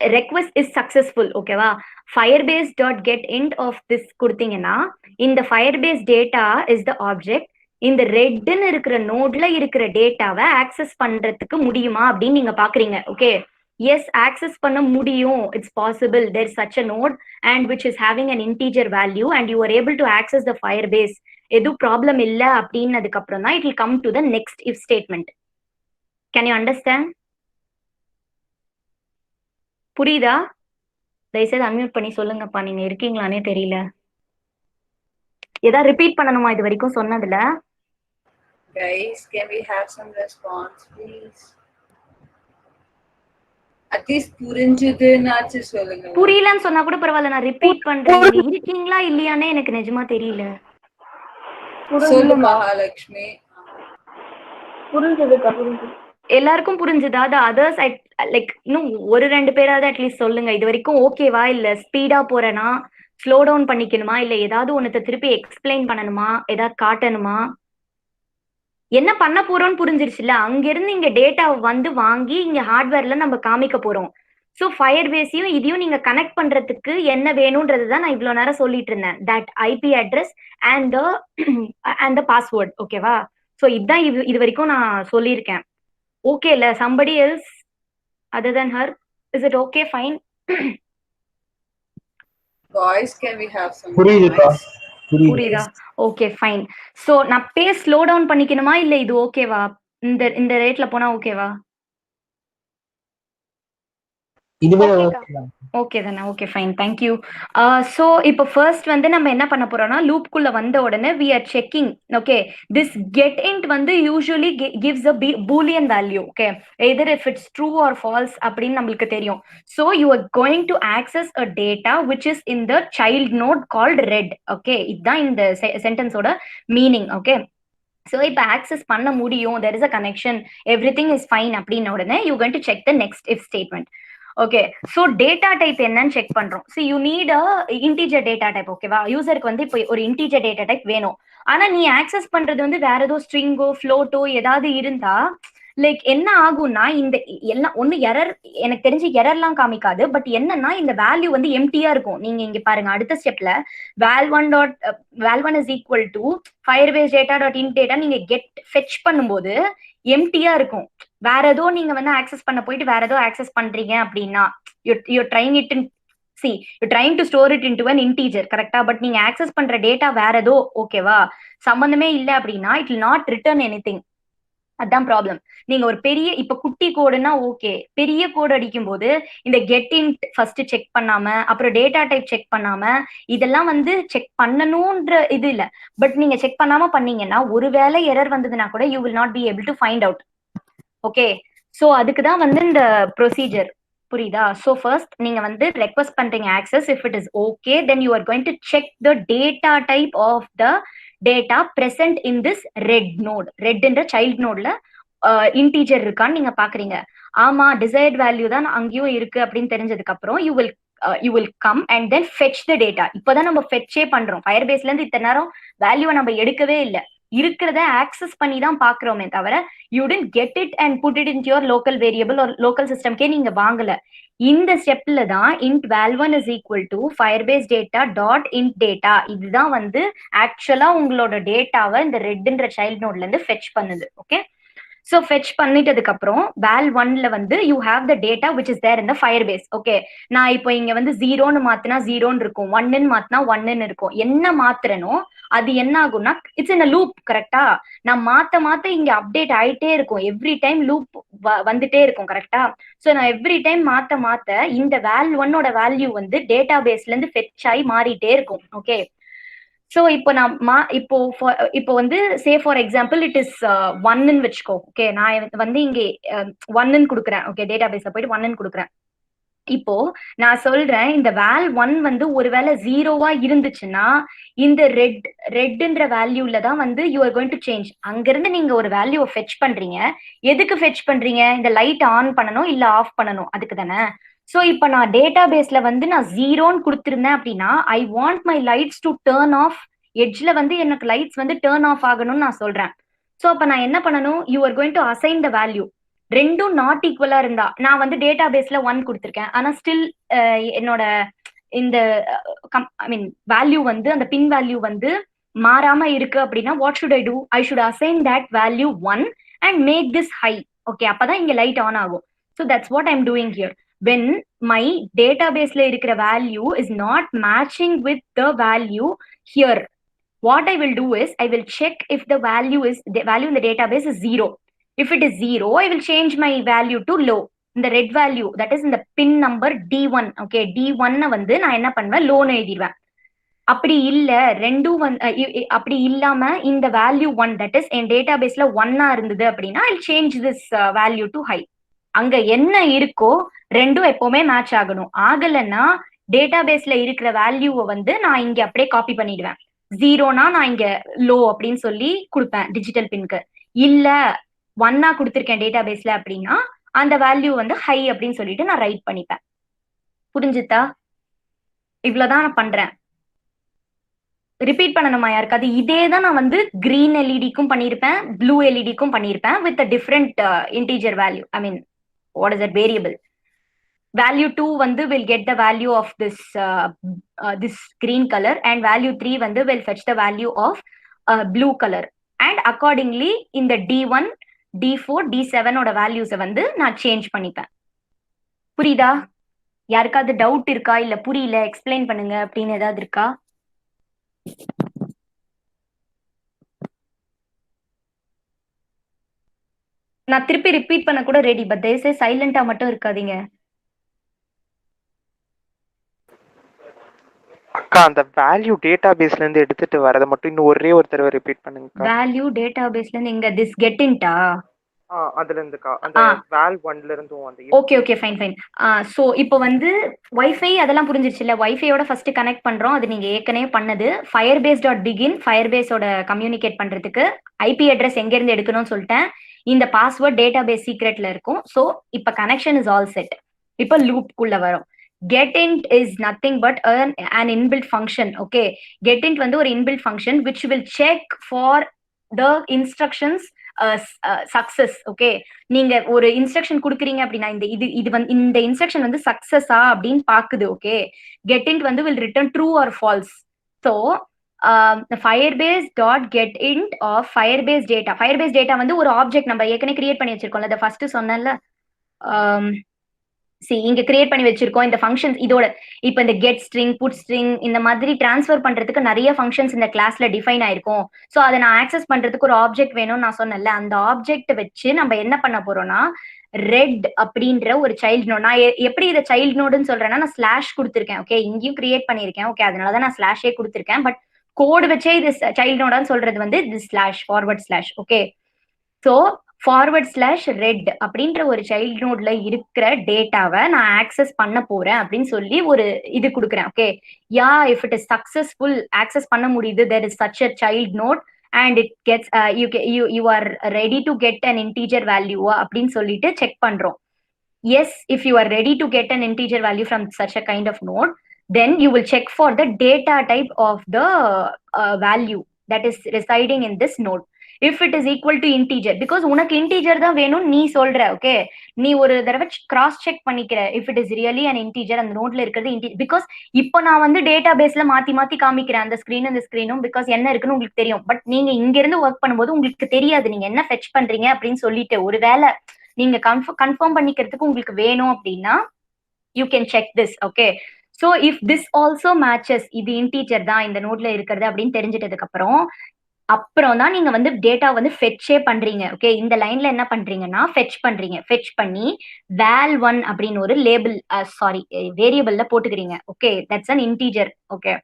request is successful. ஓகேவா? firebase dot get int of this கொடுத்தீங்கன்னா இந்த firebase data is the object. இந்த ரெட்னு இருக்கிற நோட்ல இருக்கிற டேட்டாவை access பண்றதுக்கு முடியுமா அப்படின்னு நீங்க பாக்குறீங்க. ஓகே, எஸ், ஆக்சஸ் பண்ண முடியும். It's possible. There such a node and which is having an integer value and you are able to access the Firebase. எதுவும் ப்ராப்ளம் இல்லை அப்படின்னதுக்கு அப்புறம் தான் it will come to the next if statement. Can you understand? புரியுதா? தயவுசெய்து unmute பண்ணி சொல்லுங்கப்பா, நீங்க இருக்கீங்களானே தெரியல. ஏதாவது ரிப்பீட் பண்ணணுமா இது வரைக்கும் சொன்னதுல? Guys, can we have some response, please? At least புரிஞ்சுதுன்னாச்சு சொல்லுங்க. புரியலன்னு சொன்னா கூட பரவாயில்ல, நான் ரிப்பீட் பண்றேன். நீங்க இருக்கீங்களா இல்லையானே எனக்கு நிஜமா தெரியல. சொல்லு மகாலட்சுமி. புரிஞ்சதுக்கா, புரிஞ்சது. எல்லாருக்கும் புரிஞ்சுதா? த அதர்ஸ் லைக் இன்னும் ஒரு 2 பேராவது அட்லீஸ்ட் சொல்லுங்க. இது வரைக்கும் ஓகேவா? இல்ல ஸ்பீடா போறேனா, ஸ்லோ டவுன் பண்ணிக்கணுமா, இல்ல ஏதாவது ஒன்னத்தை திருப்பி எக்ஸ்பிளைன் பண்ணணுமா, ஏதாவது காட்டணுமா? என்ன பண்ண போறோம்னு புரிஞ்சிருச்சுல்ல. அங்க இருந்து இங்க டேட்டா வந்து வாங்கி இங்க ஹார்ட்வேர்ல நம்ம காமிக்க போறோம். ஸோ ஃபயர் பேஸையும் இதையும் நீங்க கனெக்ட் பண்றதுக்கு என்ன வேணும்ன்றது தான் நான் இவ்வளவு நேரம் சொல்லிட்டு இருந்தேன். That IP address and the password. ஓகேவா? ஸோ இதுதான் இது வரைக்கும் நான் சொல்லியிருக்கேன். ஓகே இல்ல? somebody else other than her, is it okay? Fine. Guys, can we have some புரியுதுக்கா, புரியுதா? Okay fine. சோ நான் பேஸ் ஸ்லோ டவுன் பண்ணிக்கணுமா இல்ல இது ஓகேவா? இந்த ரேட்ல போனா ஓகேவா? இதுவே ஓகே தானே? Okay fine, thank you. ஸோ இப்போ ஃபர்ஸ்ட் வந்து நம்ம என்ன பண்ண போறோம்னா, லூப்குள்ள வந்த உடனே we are checking. Okay, this get int வந்து usually gives a boolean value. Okay, either if it's true or false அப்படின்னு நம்மளுக்கு தெரியும். So you are going to access a data which is in the child node called red. Okay, இதுதான் இந்த சென்டென்ஸோட meaning. Okay, so இப்போ access பண்ண முடியும், there is a connection, every thing is fine அப்படின்ன உடனே you going to check the next if statement. Okay, so data type என்னன்னு check பண்றோம். So you need a integer data type. ஓகேவா? யூசருக்கு வந்து இப்போ ஒரு இன்டீஜர் டேட்டா டைப் வேணும். ஆனா நீ ஆக்சஸ் பண்றது வந்து வேற ஏதோ ஸ்ட்ரிங்கோ ஃப்ளோட்டோ ஏதாவது இருந்தா லைக் என்ன ஆகும்னா, இந்த எல்லாம் ஒண்ணு எரர், எனக்கு தெரிஞ்சு எரர்லாம் காமிக்காது. பட் என்னன்னா இந்த வேல்யூ வந்து எம்டியா இருக்கும். நீங்க இங்க பாருங்க, அடுத்த ஸ்டெப்ல val1 is equal to firebase data dot int data நீங்க கெட் ஃபெச் பண்ணும்போது எம்டியா இருக்கும். வேற ஏதோ நீங்க வந்து ஆக்சஸ் பண்ண போயிட்டு வேற ஏதோ ஆக்சஸ் பண்றீங்க அப்படின்னா you're trying it in you're trying to store it into an integer, கரெக்டா? பட் நீங்க ஆக்சஸ் பண்ற டேட்டா வேற ஏதோ, ஓகேவா, சம்பந்தமே இல்லை அப்படின்னா it will not return anything. அதான் ப்ராப்ளம். நீங்க ஒரு பெரிய இப்ப குட்டி கோடுனா ஓகே, பெரிய கோடு அடிக்கும் போது இந்த கெட் இன்ட் ஃபர்ஸ்ட் செக் பண்ணாம அப்புறம் டேட்டா டைப் செக் பண்ணாம இதெல்லாம் வந்து செக் பண்ணணும்ன்ற இது இல்ல. பட் நீங்க செக் பண்ணாம பண்ணீங்கன்னா ஒருவேளை எரர் வந்ததுன்னா கூட you will not be able to find out. Okay, so அதுக்கு தான் வந்து இந்த ப்ரொசீஜர். புரியுதா? ஸோ ஃபர்ஸ்ட் நீங்க வந்து ரெக்வஸ்ட் பண்றீங்க access. If it is okay then you are going to check the data type of the data present in this red node. ரெட்ன்ற child நோட்ல இன்டீஜர் இருக்கான்னு நீங்க பாக்குறீங்க. ஆமா, டிசைர்ட் வேல்யூ தான் அங்கேயும் இருக்கு அப்படின்னு தெரிஞ்சதுக்கு அப்புறம் you will come and then fetch the data. இப்பதான் நம்ம ஃபெச்சே பண்றோம். ஃபயர் பேஸ்ல இருந்து இத்தனை நேரம் வேல்யூவை நம்ம எடுக்கவே இல்லை, இருக்கிறத ஆக்சஸ் பண்ணி தான் பாக்குறோமே தவிர you didn't get it and put it in your local variable ஒரு லோக்கல் சிஸ்டம்கே நீங்க வாங்கல. இந்த ஸ்டெப்ல தான் int val1 is equal to firebase data dot int data இதுதான் வந்து ஆக்சுவலா உங்களோட டேட்டாவை இந்த ரெட்ன்ற சைல்ட் நோட்ல இருந்து ஃபெச் பண்ணுது. ஓகே, ஸோ ஃபெச் பண்ணிட்டதுக்கு அப்புறம் val1ல வந்து you have the data which is there in the Firebase. Okay, நான் இப்போ இங்க வந்து 0ன்னு மாத்தினா 0ன்னு இருக்கும், 1ன்னு மாத்தினா 1ன்னு இருக்கும். என்ன மாத்துறனோ அது என்ன ஆகும்னா இட்ஸ் இன் அ லூப். கரெக்டா? நான் மாத்த இங்க அப்டேட் ஆயிட்டே இருக்கும். எவ்ரி டைம் லூப் வந்துட்டே இருக்கும். கரெக்டா? ஸோ நான் எவ்ரி டைம் மாத்த இந்த val1ஓட வேல்யூ வந்து டேட்டா பேஸ்ல இருந்து ஃபெச் ஆகி மாறிட்டே இருக்கும். ஓகே, ஸோ இப்போ நான் இப்போ வந்து say for example it is 1ன்னு வச்சுக்கோ. ஓகே, நான் வந்து இங்கே 1ன்னு கொடுக்குறேன். ஓகே, டேட்டா பேஸ்ல போயிட்டு 1ன்னு கொடுக்குறேன். இப்போ நான் சொல்றேன், இந்த val1 வந்து ஒருவேளை 0வா இருந்துச்சுன்னா, இந்த ரெட்ன்ற வேல்யூல தான் வந்து you are going to change. அங்கிருந்து நீங்க ஒரு வேல்யூவ ஃபெட்ச் பண்றீங்க. எதுக்கு ஃபெட்ச் பண்றீங்க? இந்த லைட் ஆன் பண்ணணும், இல்ல ஆஃப் பண்ணணும். அதுக்கு தானே? சோ இப்ப நான் டேட்டாபேஸ்ல வந்து நான் 0ன்னு குடுத்திருந்தேன் அப்படின்னா, I want my lights to turn off. எட்ஜ்ல வந்து எனக்கு லைட்ஸ் வந்து டர்ன் ஆஃப் ஆகணும்னு நான் சொல்றேன். சோ அப்ப நான் என்ன பண்ணணும்? You are going to assign the value. ரெண்டும் நாட் ஈக்குவலா இருந்தா, நான் வந்து டேட்டாபேஸ்ல 1 குடுத்திருக்கேன். ஆனா ஸ்டில் என்னோட இந்த ஐ மீன் வேல்யூ வந்து அந்த பின் வேல்யூ வந்து மாறாம இருக்கு அப்படின்னா what should I do? I should assign that value 1 and make this high. Okay, அப்பதான் இங்க லைட் ஆன் ஆகும். So that's what I'm doing here. When my டேட்டாபேஸ்ல இருக்கிற value is not matching with the value here, what I will do is I will check if the value in the database is 0. If it is 0, I will change my value to low. In the red value, that is in the pin number D1. Okay, D1 வந்து நான் என்ன பண்ணுவேன்? லோன்னு எழுதிடுவேன். அப்படி இல்ல ரெண்டும் அப்படி இல்லாம இந்த வேல்யூ 1, தட் இஸ் என் டேட்டாபேஸ்ல 1 இருந்தது அப்படின்னா I change this value to high. அங்க என்ன இருக்கோ ரெண்டும் எப்பவுமே மேட்ச் ஆகணும். ஆகலைன்னா டேட்டாபேஸ்ல இருக்கிற வேல்யூவை வந்து நான் இங்க அப்படியே காப்பி பண்ணிடுவேன். 0னா நான் இங்க லோ அப்படின்னு சொல்லி கொடுப்பேன் டிஜிட்டல் பின்க்கு. இல்ல 1 கொடுத்திருக்கேன் டேட்டாபேஸ்ல அப்படின்னா அந்த வேல்யூ வந்து ஹை அப்படின்னு சொல்லிட்டு நான் ரைட் பண்ணிப்பேன். புரிஞ்சுதா? இவ்வளவுதான் நான் பண்றேன். ரிப்பீட் பண்ணணுமா யாருக்காவது? இதே தான் நான் வந்து கிரீன் எல்இடிக்கும் பண்ணியிருப்பேன், ப்ளூ எல்இடிக்கும் பண்ணியிருப்பேன் with different integer value. I mean what is that variable? Value 2 வந்து will get the value of this green color, and value 3 வந்து will fetch the value of blue color, and accordingly இந்த D1, D4, D7 ஓட values வந்து நான் change பண்ணிப்பேன். புரியுதா? யாருக்காவது doubt இருக்கா? இல்ல புரியல எக்ஸ்பிளைன் பண்ணுங்க அப்படின்னு ஏதாவது இருக்கா? நான் திருப்பி ரிப்பீட் பண்ண கூட ரெடி, பட் தயவுசெய்து சைலண்டா மட்டும் இருக்காதீங்க. அக்கா அந்த வேல்யூ டேட்டாபேஸ்ல இருந்து எடுத்துட்டு வரத மட்டும் இன்னும் ஒரே ஒரு தடவை ரிப்பீட் பண்ணுங்க. வேல்யூ டேட்டாபேஸ்ல இருந்து இங்க திஸ் கெட் இன்டா அதுல இருந்துக்கா அந்த வேல் 1ல இருந்தும் அந்த ஓகே ஃபைன். சோ இப்போ வந்து வைஃபை அதெல்லாம் புரிஞ்சிருச்சுல. வைஃபையோட ஃபர்ஸ்ட் கனெக்ட் பண்றோம், அது நீங்க ஏற்கனவே பண்ணது. firebase.begin firebase-ஓட கம்யூனிகேட் பண்றதுக்கு ஐபி அட்ரஸ் எங்க இருந்து எடுக்கணும்னு சொல்லிட்டேன். இந்த பாஸ்வேர்ட் டேட்டாபேஸ் சீக்ரெட்ல இருக்கும். சோ இப்போ கனெக்ஷன் இஸ் ஆல் செட். இப்போ லூப் குள்ள வரும். getInt is nothing but an inbuilt function. Okay, getInt வந்து ஒரு inbuilt function which will check for the instructions success. Okay, நீங்க ஒரு இன்ஸ்ட்ரக்ஷன் கொடுக்குறீங்க அப்படின்னா இது வந்து இந்த இன்ஸ்ட்ரக்ஷன் வந்து சக்சஸா அப்படின்னு பாக்குது. ஓகே, getInt வந்து will return true or false. so firebase.getInt of firebase data வந்து ஒரு ஆப்ஜெக்ட் நம்ம ஏற்கனவே கிரியேட் பண்ணி வச்சிருக்கோம்ல. அதை ஃபர்ஸ்ட் சொன்னேன்ல, இங்க கிரியேட் பண்ணி வச்சிருக்கோம் இந்த ஃபங்க்ஷன்ஸ். இதோட இப்ப இந்த கெட் ஸ்ட்ரிங், புட் ஸ்ட்ரிங் இந்த மாதிரி டிரான்ஸ்ஃபர் பண்றதுக்கு நிறைய ஃபங்க்ஷன்ஸ் இந்த கிளாஸ்ல டிஃபைன் ஆயிருக்கும். சோ அதை நான் ஆக்சஸ் பண்றதுக்கு ஒரு ஆப்ஜெக்ட் வேணும்னு நான் சொன்னேன்ல. அந்த ஆப்ஜெக்ட் வச்சு நம்ம என்ன பண்ண போறோம்னா ரெட் அப்படின்ற ஒரு சைல்ட் நோட். நான் எப்படி இதை சைல்ட் நோடுன்னு சொல்றேன்னா நான் ஸ்லாஷ் கொடுத்துருக்கேன். ஓகே, இங்கேயும் கிரியேட் பண்ணிருக்கேன். ஓகே, அதனாலதான் நான் ஸ்லாஷே கொடுத்துருக்கேன். பட் கோடு வச்சே இது சைல்ட் நோடான்னு சொல்றது வந்து இது slash forward slash. Okay, so /red அப்படின்ற ஒரு சைல்ட் நோட்ல இருக்கிற டேட்டாவை நான் ஆக்சஸ் பண்ண போறேன் அப்படின்னு சொல்லி ஒரு இது கொடுக்குறேன். Okay, if it is successful access பண்ண முடியுது, there is such a child node and it gets you are ready to get an integer value அப்படின்னு சொல்லிட்டு செக் பண்றோம். yes, if you are ready to get an integer value from such a kind of node, then you will check for the data type of the value that is residing in this node. if it is equal to integer, because உனக்கு integer தான் வேணும் நீ சொல்ற. Okay, நீ ஒரு தடவை cross check பண்ணிக்கிற if it is really an integer, அந்த நோட்ல இருக்கிறது integer. பிகாஸ் இப்போ நான் வந்து டேட்டா பேஸ்ல மாத்தி காமிக்கிறேன் அந்த ஸ்கிரீனும் இந்த ஸ்கிரீனும், பிகாஸ் என்ன இருக்குன்னு உங்களுக்கு தெரியும். பட் நீங்க இங்க இருந்து ஒர்க் பண்ணும்போது உங்களுக்கு தெரியாது நீங்க என்ன ஃபெட்ச் பண்றீங்க அப்படின்னு சொல்லிட்டு. ஒருவேளை நீங்க கன்ஃபார்ம் பண்ணிக்கிறதுக்கு உங்களுக்கு வேணும் அப்படின்னா you can check this. Okay, so if this also matches, இது இன்டீஜர் தான் இந்த நோட்ல இருக்கிறது அப்படின்னு தெரிஞ்சிட்டதுக்கு அப்புறம் தான் நீங்க வந்து டேட்டா வந்து ஃபெட்சே பண்றீங்க. ஓகே, இந்த லைன்ல என்ன பண்றீங்கன்னா ஃபெட்ச் பண்றீங்க. ஃபெட்ச் பண்ணி val1 அப்படின்னு ஒரு லேபிள் வேரியபிள்ல போட்டுக்கிறீங்க. Okay, that's an integer. Okay,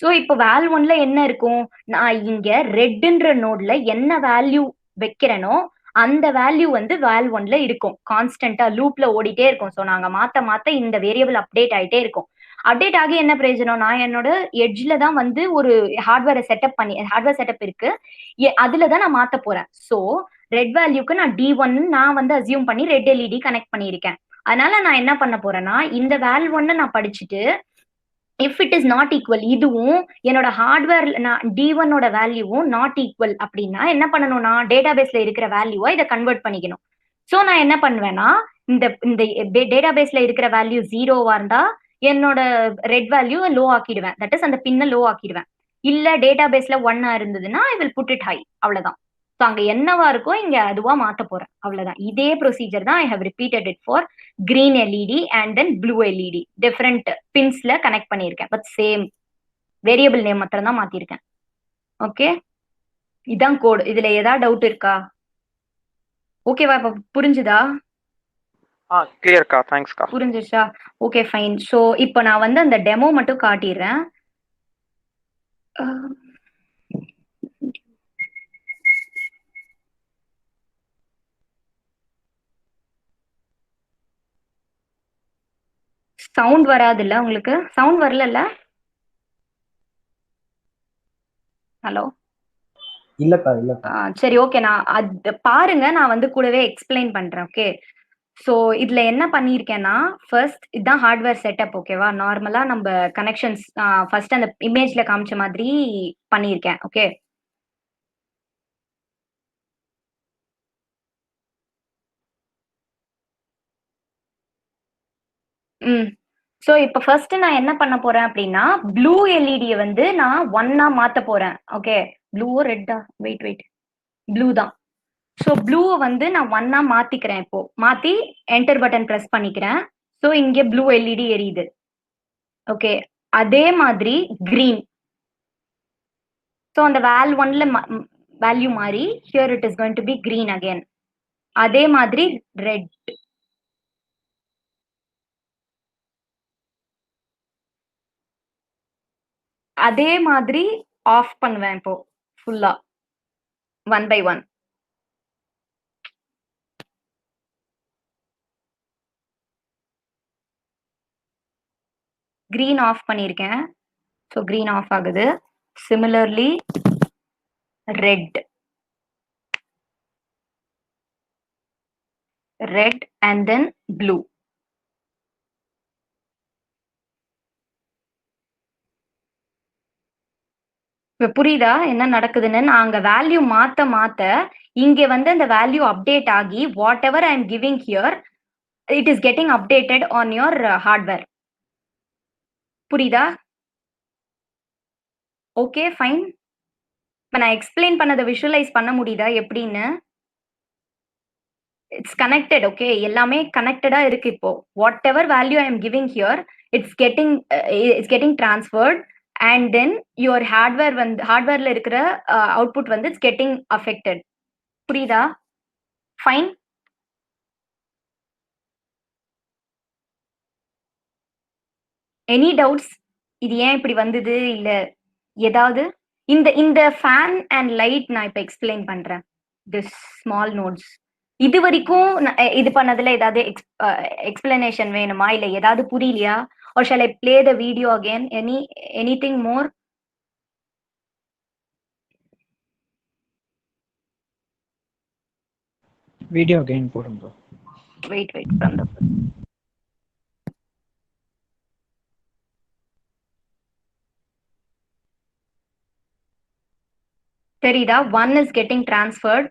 so இப்போ val1ல என்ன இருக்கும்? நான் இங்க ரெட்ன்ற நோட்ல என்ன வேல்யூ வைக்கிறேனோ அந்த வேல்யூ வந்து வேல் ஒன்ல இருக்கும், கான்ஸ்டன்டா லூப்ல ஓடிட்டே இருக்கும். ஸோ நாங்க மாத்த மாத்த இந்த வேரியபிள் அப்டேட் ஆயிட்டே இருக்கும். அப்டேட் ஆகி என்ன பிரயோஜனம், நான் என்னோட எட்ஜ்ல தான் வந்து ஒரு ஹார்ட்வேர் செட்டப் இருக்கு, அதுல தான் நான் மாத்த போறேன். ஸோ ரெட் வேல்யூக்கு நான் D1 நான் வந்து அசியூம் பண்ணி ரெட் எல்இடி கனெக்ட் பண்ணியிருக்கேன். அதனால நான் என்ன பண்ண போறேன்னா, இந்த வேல் ஒன்ன நான் படிச்சுட்டு if it is not equal, இதுவும் என்னோட ஹார்ட்வேர் நான் D1 ஓட வேல்யூவும் நாட் ஈக்குவல் அப்படின்னா என்ன பண்ணணும்னா, டேட்டாபேஸ்ல இருக்கிற வேல்யூவை இதை கன்வெர்ட் பண்ணிக்கணும். ஸோ நான் என்ன பண்ணுவேன்னா, இந்த இந்த டேட்டாபேஸ்ல இருக்கிற வேல்யூ 0வா இருந்தா என்னோட ரெட் வேல்யூ லோ ஆக்கிடுவேன், தட் இஸ் அந்த பின்ன லோ ஆக்கிடுவேன். இல்ல டேட்டாபேஸ்ல 1 இருந்ததுன்னா I will put it high, அவ்வளவுதான். ஸோ அங்க என்னவா இருக்கோ இங்க அதுவா மாத்த போறேன், அவ்வளவுதான். இதே ப்ரொசீஜர் தான் I have repeated it for green LED and then blue LED. Different பின்ஸ்ல கனெக்ட் பண்ணியிருக்கேன், பட் சேம் வேரியபிள் நேம் மாத்திரம் தான் மாத்திருக்கேன். ஓகே, இதான் கோட். இதுல ஏதாவது டவுட் இருக்கா? ஓகேவா, இப்ப புரிஞ்சுதா? கிளியர்க்கா, தேங்க்ஸ்க்கா. புரிஞ்சிச்சா? Okay fine. ஸோ இப்போ நான் வந்து அந்த டெமோ மட்டும் காட்டிடுறேன். சவுண்ட் வராது இல்ல உங்களுக்கு? சவுண்ட் வரல? ஹலோ? இல்லக்கா. சரி, ஓகே. நான் அது பாருங்க, நான் வந்து கூடவே எக்ஸ்பிளைன் பண்றேன். ஓகே, ஸோ இதுல என்ன பண்ணியிருக்கேன்னா, ஃபர்ஸ்ட் இதுதான் ஹார்ட்வேர் செட்டப். ஓகேவா? நார்மலா நம்ம கனெக்ஷன்ஸ் ஃபர்ஸ்ட் அந்த இமேஜ்ல காமிச்ச மாதிரி பண்ணியிருக்கேன். ஓகே, ம். ஸோ இப்போ ஃபர்ஸ்ட் நான் என்ன பண்ண போறேன் அப்படின்னா, ப்ளூ எல்இடியை வந்து நான் 1 மாத்த போறேன். ஓகே, ப்ளூவோ ரெட்டா? வெயிட், ப்ளூ தான். ஸோ ப்ளூவை வந்து நான் 1 மாத்திக்கிறேன். இப்போ மாத்தி என்டர் பட்டன் பிரஸ் பண்ணிக்கிறேன். ஸோ இங்கே ப்ளூ எல்இடி எரியுது. ஓகே, அதே மாதிரி கிரீன். ஸோ அந்த வேல் ஒன்ல வேல்யூ மாறி here it is going to be green again. அதே மாதிரி ரெட். அதே மாதிரி ஆஃப் பண்ணுவேன் இப்போ ஃபுல்லா 1 by 1. கிரீன் ஆஃப் பண்ணியிருக்கேன். ஸோ கிரீன் ஆஃப் ஆகுது. Similarly red and then blue. இப்ப புரியுதா என்ன நடக்குதுன்னு? நான் அங்க வேல்யூ மாத்த மாத்த இங்க வந்து அந்த வேல்யூ அப்டேட் ஆகி whatever I am giving here it is getting updated on your hardware. புரியுதா? Okay fine. இப்ப நான் எக்ஸ்பிளைன் பண்ணதை விஷுவலைஸ் பண்ண முடியுதா எப்படின்னு? It's connected. ஓகே, எல்லாமே கனெக்டடா இருக்கு. இப்போ whatever value I am giving here it's getting transferred and then your ஹார்ட்வேர்ல இருக்கிற அவுட்புட் வந்து இட்ஸ் கெட்டிங் அஃபெக்டட். புரியுதா? ஃபைன். Any doubts? இது ஏன் இப்படி வந்தது இல்ல ஏதாவது? இந்த இந்த ஃபேன் அண்ட் லைட் நான் இப்ப எக்ஸ்பிளைன் பண்றேன். திஸ் ஸ்மால் நோட்ஸ் இது வரைக்கும் இது பண்ணதுல ஏதாவது எக்ஸ்பிளனேஷன் வேணுமா, இல்ல ஏதாவது புரியலையா? or shall I play the video again? Anything more? Video again போடுங்க. wait from the தெரியுதா? 1 is getting transferred.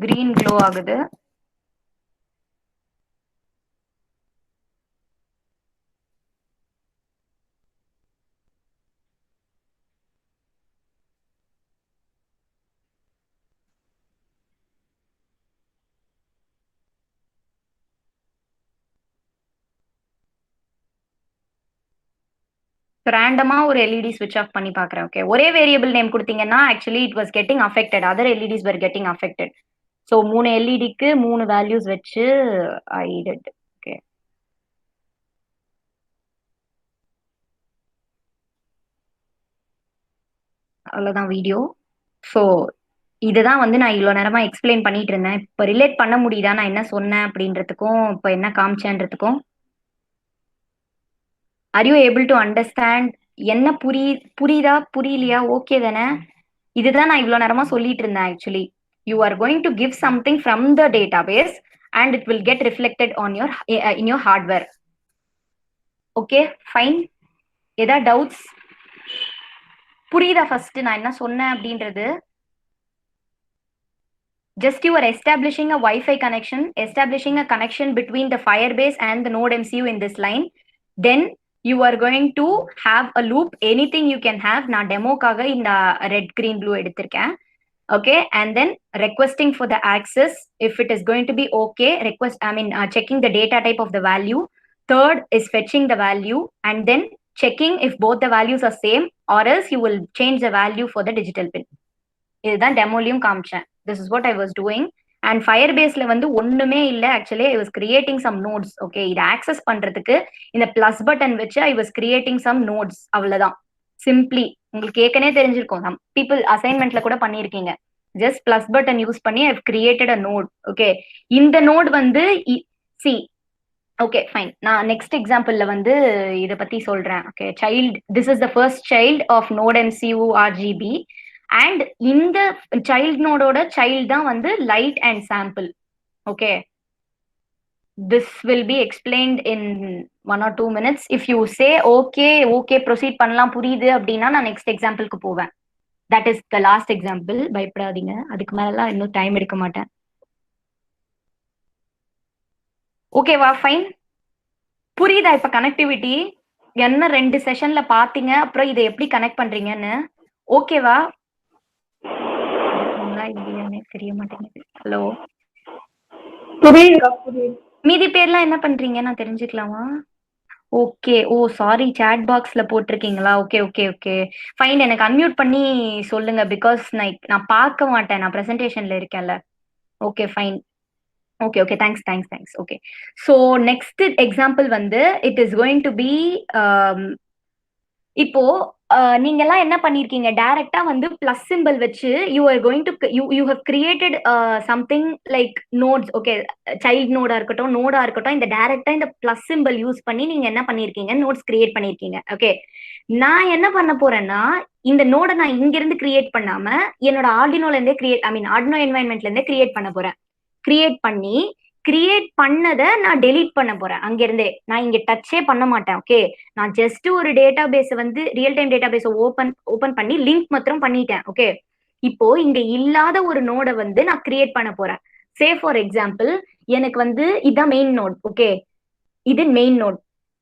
green glow ஆகுது. ரேண்டமா ஒரு எல்இடி ஸ்விட்ச் ஆஃப் பண்ணி பாக்குறேன். ஓகே, ஒரே வேரியபிள் நேம் கொடுத்தீங்கன்னா actually it was getting affected, other LEDs were getting affected. So 3 எல்இடிக்கு 3 வேல்யூஸ் வச்சு ஐ டிட். ஓகே, அவ்வளோதான் வீடியோ. ஸோ இதுதான் வந்து நான் இவ்வளோ நேரமா எக்ஸ்பிளைன் பண்ணிட்டு இருந்தேன். இப்போ ரிலேட் பண்ண முடியுதா நான் என்ன சொன்னேன் அப்படின்றதுக்கும் இப்போ என்ன காமிச்சேன்றதுக்கும்? Are you able to understand? என்ன புரியுதா புரியலையா? ஓகே தானே? இதுதான் நான் இவ்வளோ நேரமா சொல்லிட்டு இருந்தேன். Actually you are going to give something from the database and it will get reflected on your in your hardware. Okay fine. ஏதா டவுட்ஸ்? புரியுதா ஃபர்ஸ்ட் நான் என்ன சொன்னேன் அப்படின்றது? Just you are establishing a Wi-Fi connection, establishing a connection between the Firebase and the Node MCU in this line. Then you are going to have a loop. Anything you can have. நான் டெமோக்காக இந்த red green blue எடுத்திருக்கேன். Okay, and then requesting for the access if it is going to be okay. Checking the data type of the value. Third is fetching the value and then checking if both the values are same, or else you will change the value for the digital pin. இதுதான் டெமோலையும் காமிச்சேன். This is what I was doing. And ஃபயர் பேஸ்ல வந்து ஒண்ணுமே இல்லை. Actually I was creating some nodes. Okay, இதை access பண்றதுக்கு இந்த பிளஸ் பட்டன் வச்சு I was creating some nodes. அவ்வளவுதான். சிம்பிளி உங்களுக்கு ஏற்கனவே தெரிஞ்சிருக்கும். சம் பீப்புள் அசைன்மெண்ட்ல கூட பண்ணிருக்கீங்க. ஜஸ்ட் பிளஸ் பட்டன் யூஸ் பண்ணி I created a node. Okay, இந்த நோட் வந்து சி ஓகே ஃபைன். நான் நெக்ஸ்ட் எக்ஸாம்பிள்ல வந்து இதை பத்தி சொல்றேன். Okay, child, this is the first child of node MCU RGB. And இந்த சைல்ட் நோடோட சைல்ட் தான் வந்து light and sample. Okay, this will be explained in 1 or 2 minutes. If you say okay proceed பண்ணலாம் புரியுது அப்படின்னா நான் நெக்ஸ்ட் எக்ஸாம்பிளுக்கு போவேன். That is the last example. பயப்படாதீங்க, அதுக்கு மேலாம் இன்னும் டைம் எடுக்க மாட்டேன். ஓகேவா? ஃபைன். புரியுதா இப்ப கனெக்டிவிட்டி? என்ன 2 செஷன்ல பாத்தீங்க, அப்புறம் இதை எப்படி கனெக்ட் பண்றீங்கன்னு? ஓகேவா? தெரிய மாட்டேங்குது. ஹலோ, மீதி பேர்லாம் என்ன பண்றீங்க நான் தெரிஞ்சுக்கலாமா? ஓகே, ஓ சாரி, சாட் பாக்ஸ்ல போட்டிருக்கீங்களா? Okay okay okay fine. எனக்கு அன்மியூட் பண்ணி சொல்லுங்க, பிகாஸ் நான் பார்க்க மாட்டேன், நான் பிரசன்டேஷன்ல இருக்கேன்ல. Okay fine. Okay okay thanks. Okay, so next example வந்து it is going to be இப்போ நீங்க எல்லாம் என்ன பண்ணிருக்கீங்க, டைரக்டா வந்து பிளஸ் சிம்பிள் வச்சு you are going to you have created something like nodes. Okay, child நோடா இருக்கட்டும், நோடா இருக்கட்டும், இந்த டைரக்டா இந்த பிளஸ் சிம்பிள் யூஸ் பண்ணி நீங்க என்ன பண்ணிருக்கீங்க, நோட்ஸ் கிரியேட் பண்ணிருக்கீங்க. ஓகே, நான் என்ன பண்ண போறேன்னா இந்த நோட நான் இங்க இருந்து கிரியேட் பண்ணாம என்னோட ஆர்டினோல இருந்தே ஆர்டினோ என்வாயன்மெண்ட்ல இருந்தே கிரியேட் பண்ண போறேன். கிரியேட் பண்ணதை நான் டெலீட் பண்ண போறேன் அங்க இருந்தே. நான் இங்க டச்சே பண்ண மாட்டேன். ஓகே, நான் ஜஸ்ட் ஒரு டேட்டா பேஸை வந்து ரியல் டைம் டேட்டா பேஸை ஓபன் பண்ணி லிங்க் மாத்திரம் பண்ணிட்டேன். ஓகே, இப்போ இங்க இல்லாத ஒரு நோட வந்து நான் கிரியேட் பண்ண போறேன். சே ஃபார் எக்ஸாம்பிள் எனக்கு வந்து இதான் மெயின் நோட். ஓகே, இது மெயின் நோட்,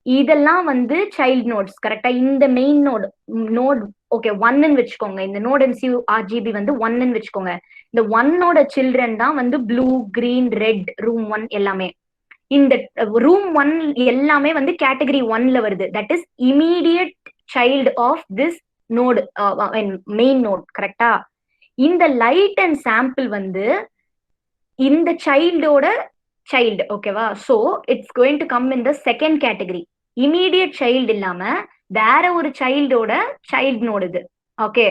இதெல்லாம் வந்து சைல்ட் நோட்ஸ். கரெக்டா? இந்த மெயின் நோட் ஓகே 1ன்னு வச்சுக்கோங்க. இந்த நோட் MCU RGB வந்து 1ன்னு வச்சுக்கோங்க. இந்த 1ஓட சில்ட்ரன் தான் வந்து ப்ளூ, கிரீன், ரெட், ரூம் 1 எல்லாமே. இந்த ரூம் 1 எல்லாமே வந்து கேட்டகரி 1ல வருது. That is immediate child of this node, main node. கரெக்டா? இந்த லைட் அண்ட் சாம்பிள் வந்து இந்த சைல்டோட சைல்டு. ஓகேவா? So it's going to come in the second category. Immediate child இல்லாம வேற ஒரு சைல்டோட சைல்டு நோடு இது. ஓகே,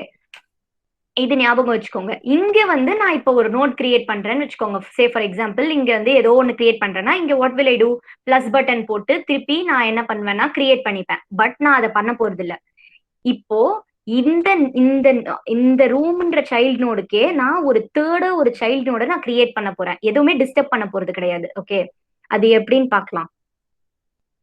இது ஞாபகம் வச்சுக்கோங்க. இங்க வந்து நான் இப்போ ஒரு நோட் கிரியேட் பண்றேன்னு வச்சுக்கோங்க. சே ஃபார் எக்ஸாம்பிள் இங்க வந்து ஏதோ ஒன்று கிரியேட் பண்றேன்னா இங்க what will I do, plus button போட்டு திருப்பி நான் என்ன பண்ணுவேன்னா கிரியேட் பண்ணிப்பேன். பட் நான் அதை பண்ண போறது இல்லை. இப்போ இந்த இந்த இந்த ரூம்ன்ற சைல்டு நோடுக்கே நான் ஒரு ஒரு சைல்டு நோட நான் கிரியேட் பண்ண போறேன். எதுவுமே டிஸ்டர்ப் பண்ண போறது கிடையாது. ஓகே, அது எப்படின்னு பார்க்கலாம்.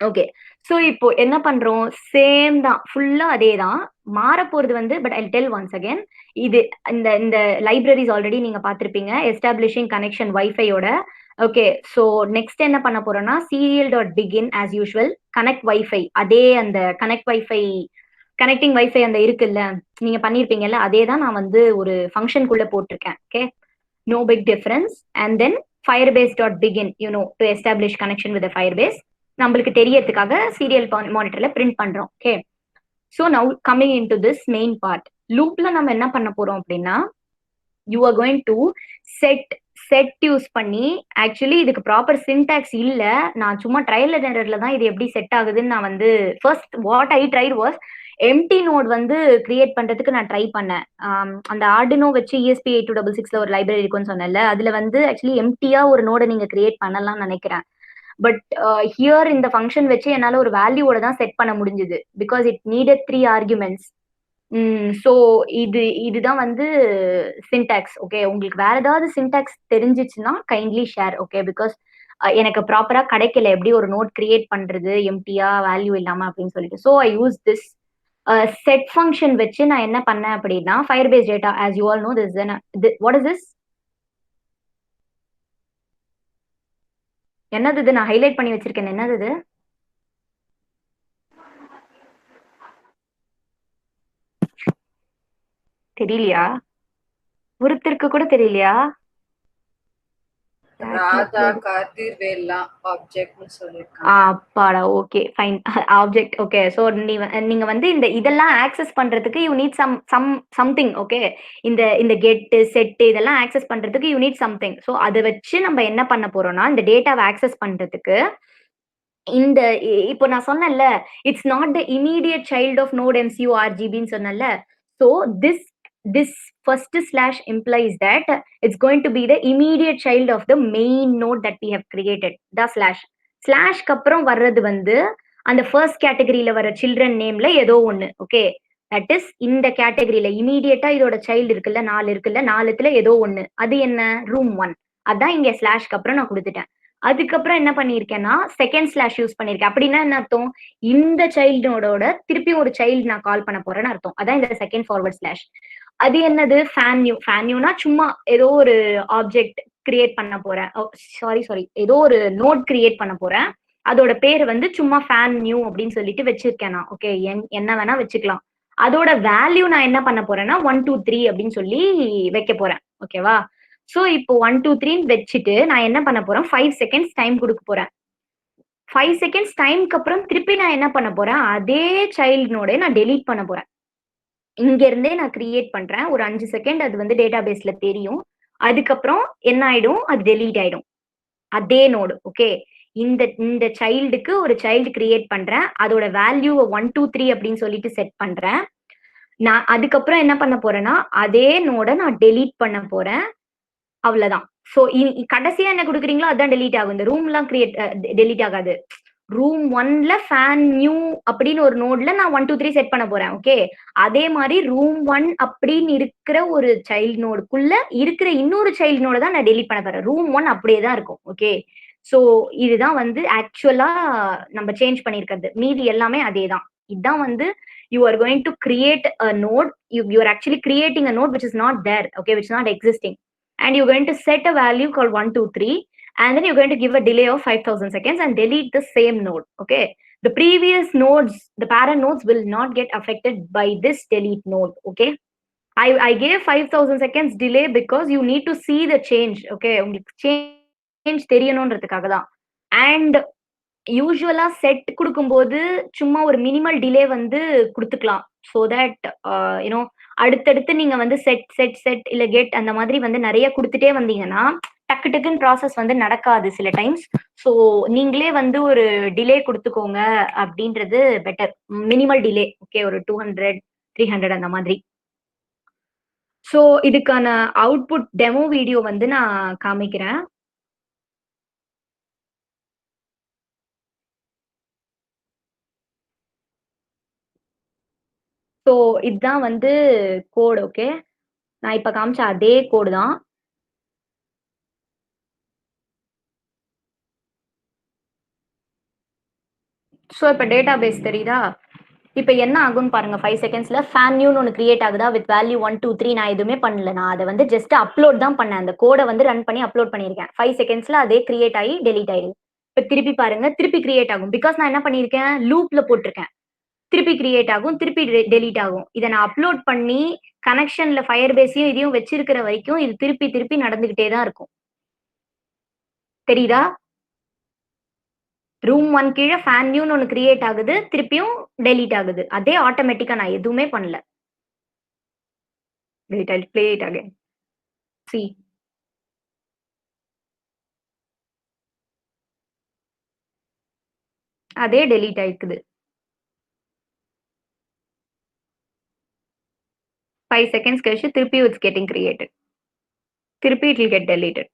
ஓகே, ஸோ இப்போ என்ன பண்றோம், சேம் தான், ஃபுல்லா அதே தான். மாற போறது வந்து but I tell once again, இது இந்த இந்த லைப்ரரிஸ் ஆல்ரெடி நீங்க பார்த்திருப்பீங்க. எஸ்டாப்ளிஷிங் கனெக்ஷன் வைஃபையோட. ஓகே, ஸோ நெக்ஸ்ட் என்ன பண்ண போறோம்னா serial.begin as usual connect wifi. அதே அந்த கனெக்டிங் வைஃபை அந்த இருக்குல்ல, நீங்க பண்ணிருப்பீங்கல்ல, அதே தான் நான் வந்து ஒரு ஃபங்க்ஷனுக்குள்ள போட்டிருக்கேன். Okay, no big difference. And then firebase.begin to establish connection with Firebase. நம்மளுக்கு தெரியறதுக்காக சீரியல் மானிட்டர்ல பிரிண்ட் பண்றோம். Okay, so now coming in to this main part. லூப்ல நம்ம என்ன பண்ண போறோம் அப்படின்னா you are going to set use பண்ணி, ஆக்சுவலி இதுக்கு ப்ராப்பர் சின்டாக்ஸ் இல்ல, நான் சும்மா ட்ரையல் அண்ட் எரர்ல தான் இது எப்படி செட் ஆகுதுன்னு நான் வந்து first what I tried was empty node வந்து கிரியேட் பண்றதுக்கு நான் ட்ரை பண்ணேன். அந்த ஆர்டினோ வச்சு ESP8266ல ஒரு லைப்ரரி இருக்குன்னு சொன்னேன்ல, அதுல வந்து ஆக்சுவலி எம்டியா ஒரு நோட நீங்க கிரியேட் பண்ணலாம்னு நினைக்கிறேன். பட் ஹியர் இந்த ஃபங்க்ஷன் வச்சு என்னால ஒரு வேல்யூவோட தான் செட் பண்ண முடிஞ்சது. Because it needed 3 arguments. So இதுதான் வந்து சின்டாக்ஸ். ஓகே. உங்களுக்கு வேற ஏதாவது சின்டாக்ஸ் தெரிஞ்சிச்சுன்னா கைண்ட்லி ஷேர். ஓகே. பிகாஸ் எனக்கு ப்ராப்பரா கிடைக்கல எப்படி ஒரு நோட் கிரியேட் பண்றது எம்டியா வேல்யூ இல்லாம அப்படின்னு சொல்லிட்டு. So I use this set function வச்சு நான் என்ன பண்ணேன் அப்படின்னா Firebase data as you all know this what is this என்னது இது நான் ஹைலைட் பண்ணி வச்சிருக்கேன் என்னது இது தெரியலையா ஒருத்தருக்கு கூட தெரியலையா ராதா கார்த்திர் வேலா ஆப்ஜெக்ட்னு சொல்லிருக்காங்க. அப்பாடா okay fine object okay so நீங்க வந்து இந்த இதெல்லாம் ஆக்சஸ் பண்றதுக்கு யூ நீட் சம்திங் ஓகே இந்த இந்த கெட்டு செட்டு இதெல்லாம் ஆக்சஸ் பண்றதுக்கு யூ நீட் சம்திங் ஸோ அதை வச்சு நம்ம என்ன பண்ண போறோம்னா இந்த டேட்டாவை ஆக்சஸ் பண்றதுக்கு இந்த இப்போ நான் சொன்னேன்ல it's not the immediate child of node MCU RGBன்னு சொன்னேன்ல so this first slash implies that it's going to be the immediate child of the main node that we have created the slash அப்புறம் வர்றது வந்து அந்த first கேட்டகரியில வர children நேம்ல ஏதோ ஒண்ணு ஓகே தட் இஸ் இந்த கேட்டகரியில இமீடியட்டா இதோட சைல்டு இருக்குல்ல 4 இருக்குல்ல 4த்துல ஏதோ ஒண்ணு அது என்ன ரூம் 1 அதான் இங்க ஸ்லாஷ்க்கு அப்புறம் நான் கொடுத்துட்டேன் அதுக்கப்புறம் என்ன பண்ணிருக்கேன்னா செகண்ட் ஸ்லாஷ் யூஸ் பண்ணிருக்கேன் அப்படின்னா என்ன அர்த்தம் இந்த சைல்டோட திருப்பி ஒரு சைல்டு நான் கால் பண்ண போறேன்னு அர்த்தம் அதான் இந்த செகண்ட் ஃபார்வர்ட் ஸ்லாஷ் அது என்னது ஃபேன்யூனா சும்மா ஏதோ ஒரு ஆப்ஜெக்ட் கிரியேட் பண்ண போறேன் சாரி ஏதோ ஒரு நோட் கிரியேட் பண்ண போறேன் அதோட பேர் வந்து சும்மா ஃபேன் நியூ அப்படின்னு சொல்லிட்டு வச்சிருக்கேன் நான் ஓகே என்ன வேணா வச்சுக்கலாம் அதோட வேல்யூ நான் என்ன பண்ண போறேன்னா 1 2 3 அப்படின்னு சொல்லி வைக்க போறேன் ஓகேவா சோ இப்போ 1 2 3 வச்சுட்டு நான் என்ன பண்ண போறேன் 5 செகண்ட்ஸ் டைம் கொடுக்க போறேன் 5 செகண்ட்ஸ் டைம்க்கு அப்புறம் திருப்பி நான் என்ன பண்ண போறேன் அதே சைல்டுனோட நான் டெலீட் பண்ண போறேன் இங்க இருந்தே நான் கிரியேட் பண்றேன் ஒரு 5 செகண்ட் அது வந்து டேட்டா பேஸ்ல தெரியும் அதுக்கப்புறம் என்ன ஆயிடும் அது டெலீட் ஆயிடும் அதே நோடு ஓகே இந்த சைல்டுக்கு ஒரு சைல்டு கிரியேட் பண்றேன் அதோட வேல்யூவை 1 2 3 அப்படின்னு சொல்லிட்டு செட் பண்றேன் நான் அதுக்கப்புறம் என்ன பண்ண போறேன்னா அதே நோட நான் டெலீட் பண்ண போறேன் அவ்வளவுதான் சோ கடைசியா என்ன கொடுக்குறீங்களோ அதான் டெலீட் ஆகும் இந்த ரூம் எல்லாம் கிரியேட் டெலீட் ஆகாது ரூம் 1ல ஃபேன் நியூ அப்படின்னு ஒரு நோட்ல நான் 1 2 3 செட் பண்ண போறேன் ஓகே அதே மாதிரி ரூம் 1 அப்படின்னு இருக்கிற ஒரு சைல்டு நோடுக்குள்ள இருக்கிற இன்னொரு சைல்டு நோட தான் நான் டெலீட் பண்ண போறேன் ரூம் 1 அப்படியே தான் இருக்கும் ஓகே சோ இதுதான் வந்து ஆக்சுவலா நம்ம சேஞ்ச் பண்ணிருக்கிறது மீதி எல்லாமே அதே தான் இதுதான் வந்து you are going to create a node you are actually creating a node which is not there okay which not existing and you're going to set a value called 1 2 3 and then you're going to give a delay of 5000 seconds and delete the same node okay the previous nodes the parent nodes will not get affected by this delete node okay I gave 5000 seconds delay because you need to see the change okay உங்களுக்கு change தெரியணும்ன்றதுக்காக தான் and யூஸ்வலா set கொடுக்கும்போது சும்மா ஒரு minimal delay வந்து கொடுத்துக்கலாம் so that you know அடுத்தடுத்து நீங்க வந்து செட் செட் செட் இல்ல கெட் அந்த மாதிரி வந்து நிறைய கொடுத்துட்டே வந்தீங்கன்னா டக்கு டக்குன்னு ப்ராசஸ் வந்து நடக்காது சில டைம்ஸ் ஸோ நீங்களே வந்து ஒரு டிலே கொடுத்துக்கோங்க அப்படின்றது பெட்டர் மினிமல் டிலே ஓகே ஒரு 200 300 அந்த மாதிரி ஸோ இதுக்கான அவுட்புட் டெமோ வீடியோ வந்து நான் காமிக்கிறேன் ஸோ இதுதான் வந்து கோடு ஓகே நான் இப்ப காமிச்ச அதே கோடு தான் ஸோ இப்போ டேட்டா பேஸ் தெரியுதா இப்போ என்ன ஆகும்னு பாருங்க 5 செகண்ட்ஸ்ல ஃபேன் நியூன்னு ஒன்று கிரியேட் ஆகுதா வித் வேல்யூ 1 2 3 நான் எதுவுமே பண்ணல நான் அதை வந்து ஜஸ்ட் அப்லோட் தான் பண்ணேன் அந்த கோடை வந்து ரன் பண்ணி அப்லோட் பண்ணியிருக்கேன் 5 செகண்ட்ஸ்ல அதே கிரியேட் ஆகி டெலீட் ஆயிடுது இப்போ திருப்பி பாருங்க திருப்பி கிரியேட் ஆகும் பிகாஸ் நான் என்ன பண்ணியிருக்கேன் லூப்ல போட்டிருக்கேன் திருப்பி கிரியேட் ஆகும் திருப்பி டெலீட் ஆகும் இதை நான் அப்லோட் பண்ணி கனெக்ஷன்ல ஃபயர் பேஸையும் இதையும் வச்சிருக்கிற வரைக்கும் இது திருப்பி திருப்பி நடந்துகிட்டே தான் இருக்கும் தெரியுதா ரூம் 1 கீழே ஃபேன் நியூன்னு ஒன்று கிரியேட் ஆகுது திருப்பியும் டெலீட் ஆகுது அதே ஆட்டோமேட்டிக்கா நான் எதுவுமே பண்ணல wait I'll play it again see அதே டெலீட் ஆயிக்குது 5 செகண்ட்ஸ் கழிச்சு திருப்பி இட்ஸ் கெட்டிங் கிரியேட்டட், திருப்பி இட் வில் கெட் டெலீட்டட்.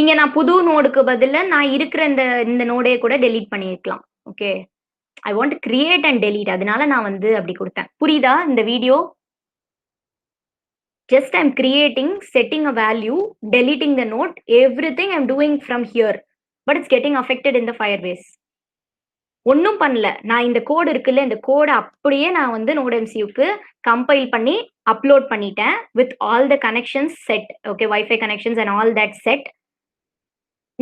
இங்க நான் புது நோடுக்கு பதிலா நான் இருக்கிற இந்த நோடையே கூட டெலீட் பண்ணிருக்கலாம். Okay, I want create and delete, அதனால நான் வந்து அப்படி கொடுத்தேன். புரியுதா இந்த video? Just I'm creating, setting a value, deleting the node, everything I'm doing from here, but it's getting affected in the Firebase. ஒன்றும் பண்ணல, நான் இந்த கோடு இருக்குல்ல, இந்த கோடை அப்படியே நான் வந்து நோட் எம்சியூக்கு கம்பைல் பண்ணி அப்லோட் பண்ணிட்டேன் with all the connections set. Okay, wifi connections and all that set.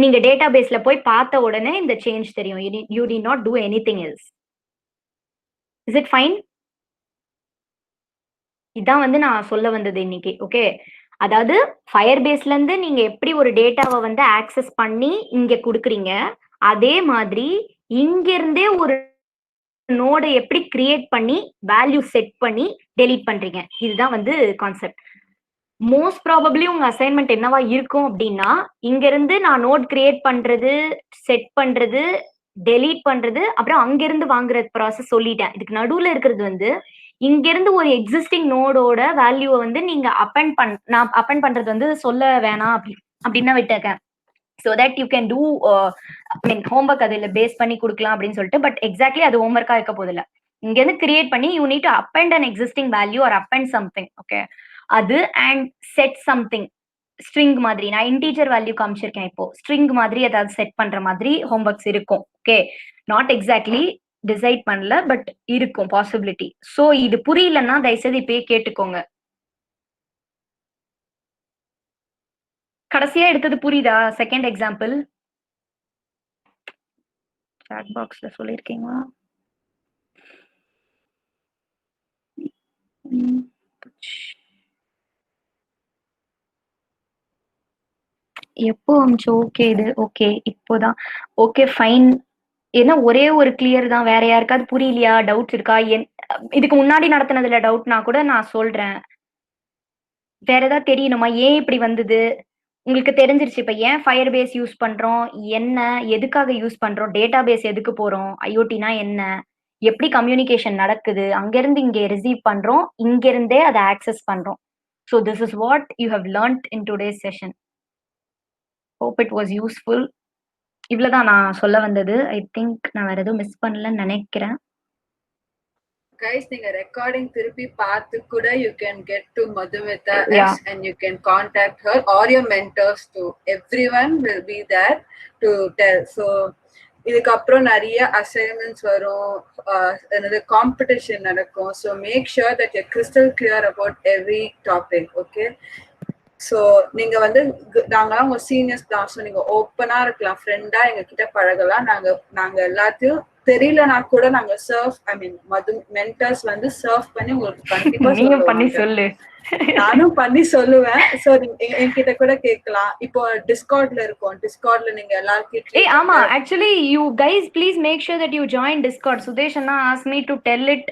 நீங்க டேட்டா பேஸ்ல போய் பார்த்த உடனே இந்த சேஞ்ச் தெரியும். You did not do anything else. Is it fine? இதான் வந்து நான் சொல்ல வந்தது இன்னைக்கு. ஓகே, அதாவது ஃபயர் பேஸ்ல இருந்து நீங்க எப்படி ஒரு டேட்டாவை வந்து ஆக்சஸ் பண்ணி இங்க கொடுக்குறீங்க, அதே மாதிரி இங்க இருந்தே ஒரு நோடை எப்படி கிரியேட் பண்ணி வேல்யூ செட் பண்ணி டெலீட் பண்றீங்க. இதுதான் வந்து கான்செப்ட். மோஸ்ட் ப்ராபப்ளி உங்க அசைன்மெண்ட் என்னவா இருக்கும் அப்படின்னா, இங்க இருந்து நான் நோட் கிரியேட் பண்றது, செட் பண்றது, டெலீட் பண்றது, அப்புறம் அங்கிருந்து வாங்குற ப்ராசஸ் சொல்லிட்டேன். இதுக்கு நடுவுல இருக்கிறது வந்து இங்க இருந்து ஒரு எக்ஸிஸ்டிங் நோடோட வேல்யூவை வந்து நீங்க நான் அப்பெண்ட் பண்றது வந்து சொல்ல வேணாம் அப்படின்னு விட்டுருக்கேன். So that you can do mean homework அதில் பேஸ் பண்ணி கொடுக்கலாம் அப்படின்னு சொல்லிட்டு. பட் எக்ஸாக்ட்லி அது ஹோம்ஒர்க்கா இருக்க போதில்லை. இங்க இருந்து கிரியேட் பண்ணி you need to append an existing value or append something. Okay, அது அண்ட் செட் சம்திங் ஸ்ட்ரிங் மாதிரி. நான் இன்டீஜர் வேல்யூ காமிச்சிருக்கேன். இப்போ ஸ்ட்ரிங் மாதிரி ஏதாவது செட் பண்ற மாதிரி ஹோம்ஒர்க்ஸ் இருக்கும். ஓகே, நாட் எக்ஸாக்ட்லி டிசைட் பண்ணல, பட் இருக்கும் பாசிபிலிட்டி. சோ இது புரியலன்னா தயவுசெய்து இப்பயே கேட்டுக்கோங்க. கடைசியா எடுத்தது புரியுதா? செகண்ட் எக்ஸாம்பிள் சாட் பாக்ஸ்ல சொல்லிருக்கீங்களா? எப்போ அமிச்சு? ஓகே, இது ஓகே, இப்போதான். Okay fine. ஏன்னா ஒரே ஒரு கிளியர் தான், வேற யாருக்காவது புரியலையா? டவுட்ஸ் இருக்கா? இதுக்கு முன்னாடி நடத்தினதுல டவுட்னா கூட நான் சொல்றேன். வேற ஏதாவது தெரியணுமா? ஏன் இப்படி வந்தது உங்களுக்கு தெரிஞ்சிருச்சு. இப்ப ஏன் ஃபயர் பேஸ் யூஸ் பண்றோம், என்ன எதுக்காக யூஸ் பண்றோம், டேட்டா பேஸ் எதுக்கு போறோம், ஐஓடினா என்ன, எப்படி கம்யூனிகேஷன் நடக்குது, அங்கிருந்து இங்க ரிசீவ் பண்றோம், இங்க இருந்தே அதை ஆக்சஸ் பண்றோம். So this is what you have learnt in today's session. Hope it was useful. இவ்வளவுதான் நான் சொல்ல வந்தது. ஐ திங்க் நான் வேற எதுவும் மிஸ் பண்ணலன்னு நினைக்கிறேன். Guys, நீங்க recording திருப்பி பார்த்து கூட you can get to Madhumita Yeah. S and you can contact her or your mentors too. Everyone will be there to tell. So இதுக்கப்புறம் நிறைய அசைன்மெண்ட்ஸ் வரும், another competition நடக்கும். So make sure that you're crystal clear about every topic. Okay, so நீங்க வந்து நாங்களாம் உங்க seniors தான். So நீங்க ஓப்பனா இருக்கலாம், ஃப்ரெண்டா எங்க கிட்ட பழகலாம். நாங்க எல்லாத்தையும் தெரியலனா கூட நாங்க மென்டர்ஸ் வந்து சர்வ் பண்ணி உங்களுக்கு கண்டிப்பா சொல்லு. நானும் பண்ணி சொல்லுவேன். சோ என்கிட்ட கூட கேட்கலாம். இப்போ டிஸ்கார்ட்ல இருக்கோம், டிஸ்கார்ட்ல நீங்க எல்லார்கிட்டயும். ஆமா, actually you guys please make sure that you join Discord. Sudhesh அண்ணா ask me to tell it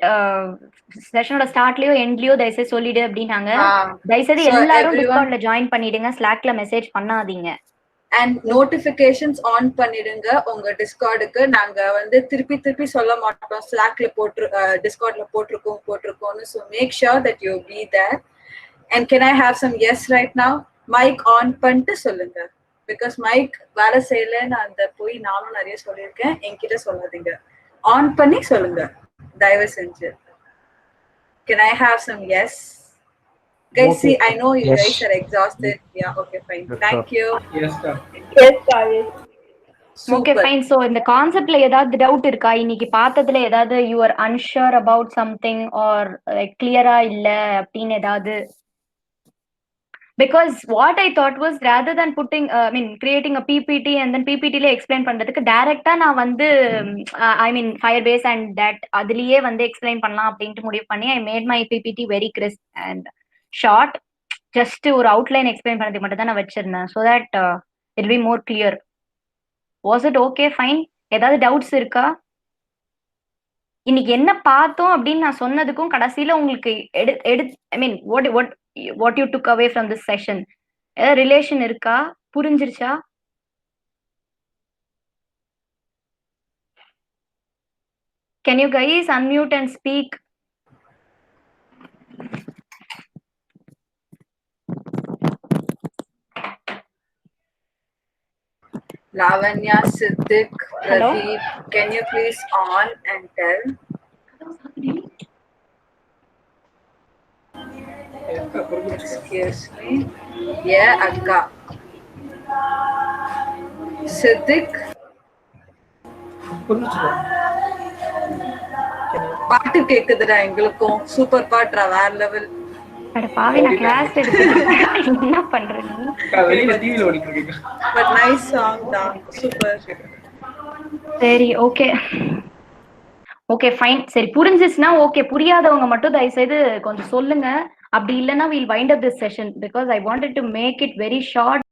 செஷனோட ஸ்டார்ட்லயோ எண்ட்லயோ தயவுசெய்து சொல்லிடு அப்படின்னாங்க. தயவுசெய்து எல்லாரும் டிஸ்கார்ட்ல ஜாயின் பண்ணிடுங்க, ஸ்லாக்ல மெசேஜ் பண்ணாதீங்க. அண்ட் நோட்டிபிகேஷன்ஸ் ஆன் பண்ணிடுங்க உங்க டிஸ்கார்டுக்கு. நாங்க வந்து திருப்பி சொல்ல மாட்டோம், ஸ்லாக்ல டிஸ்கார்ட்ல போட்டிருக்கோம்னு. So make sure that you be there. And can I have some yes right now? Mic on பண்ணிட்டு சொல்லுங்க. பிகாஸ் மைக் வேலை செய்யலன்னு அந்த போய் நானும் நிறைய சொல்லியிருக்கேன். என்கிட்ட சொல்லாதீங்க, ஆன் பண்ணி சொல்லுங்க தயவு செஞ்சு. Can I have some yes? Guys, Okay. see, I know you Yes. guys are exhausted. Yeah, okay, fine. Yes, Thank you. Yes, sir. Yes, guys. Okay fine. So இந்த கான்செப்ட்ல ஏதாவது டவுட் இருக்கா? இன்னைக்கு பார்த்ததுல ஏதாவது you are unsure about something R கிளியரா இல்ல அப்படின்னு ஏதாவது? Because what I thought was rather than creating a PPT and then PPT ல explain பண்றதுக்கு டைரக்டா நான் வந்து Firebase and that அதுலயே வந்து explain பண்ணலாம் அப்படின்ட்டு முடிவு பண்ணி I made my PPT very crisp and short. Just ஒரு outline explain பண்ணதுக்கு மட்டும் தான் நான் வச்சிருந்தேன். So that it'll be more clear. Was it okay? Fine. ஏதாவது டவுட்ஸ் இருக்கா? இன்னைக்கு என்ன பார்த்தோம் அப்படின்னு நான் சொன்னதுக்கும் கடைசியில உங்களுக்கு what you took away from this session, ஏதாவது ரிலேஷன் இருக்கா? புரிஞ்சிருச்சா? Can you guys unmute and speak? Lavanya, Siddiq, Hello? Pradeep, can you please on and tell? Excuse me. Yeah, Akka. Siddiq, பாட்டு கேக்குதுடா எங்களுக்கும் சூப்பர் பாட்டுடா வேற லெவல். அட பாவி, நான் class எடுத்துட்டு இருக்கேன். என்ன பண்ற நீ? பட் நைஸ் சாங் தான் சூப்பர். சரி, ஓகே ஓகே ஃபைன். சரி, புரிஞ்சிச்சுன்னா ஓகே. புரியாதவங்க மட்டும் தயவு செய்து கொஞ்சம் சொல்லுங்க. அப்படி இல்லைன்னா will wind up this session because I wanted to make it very short.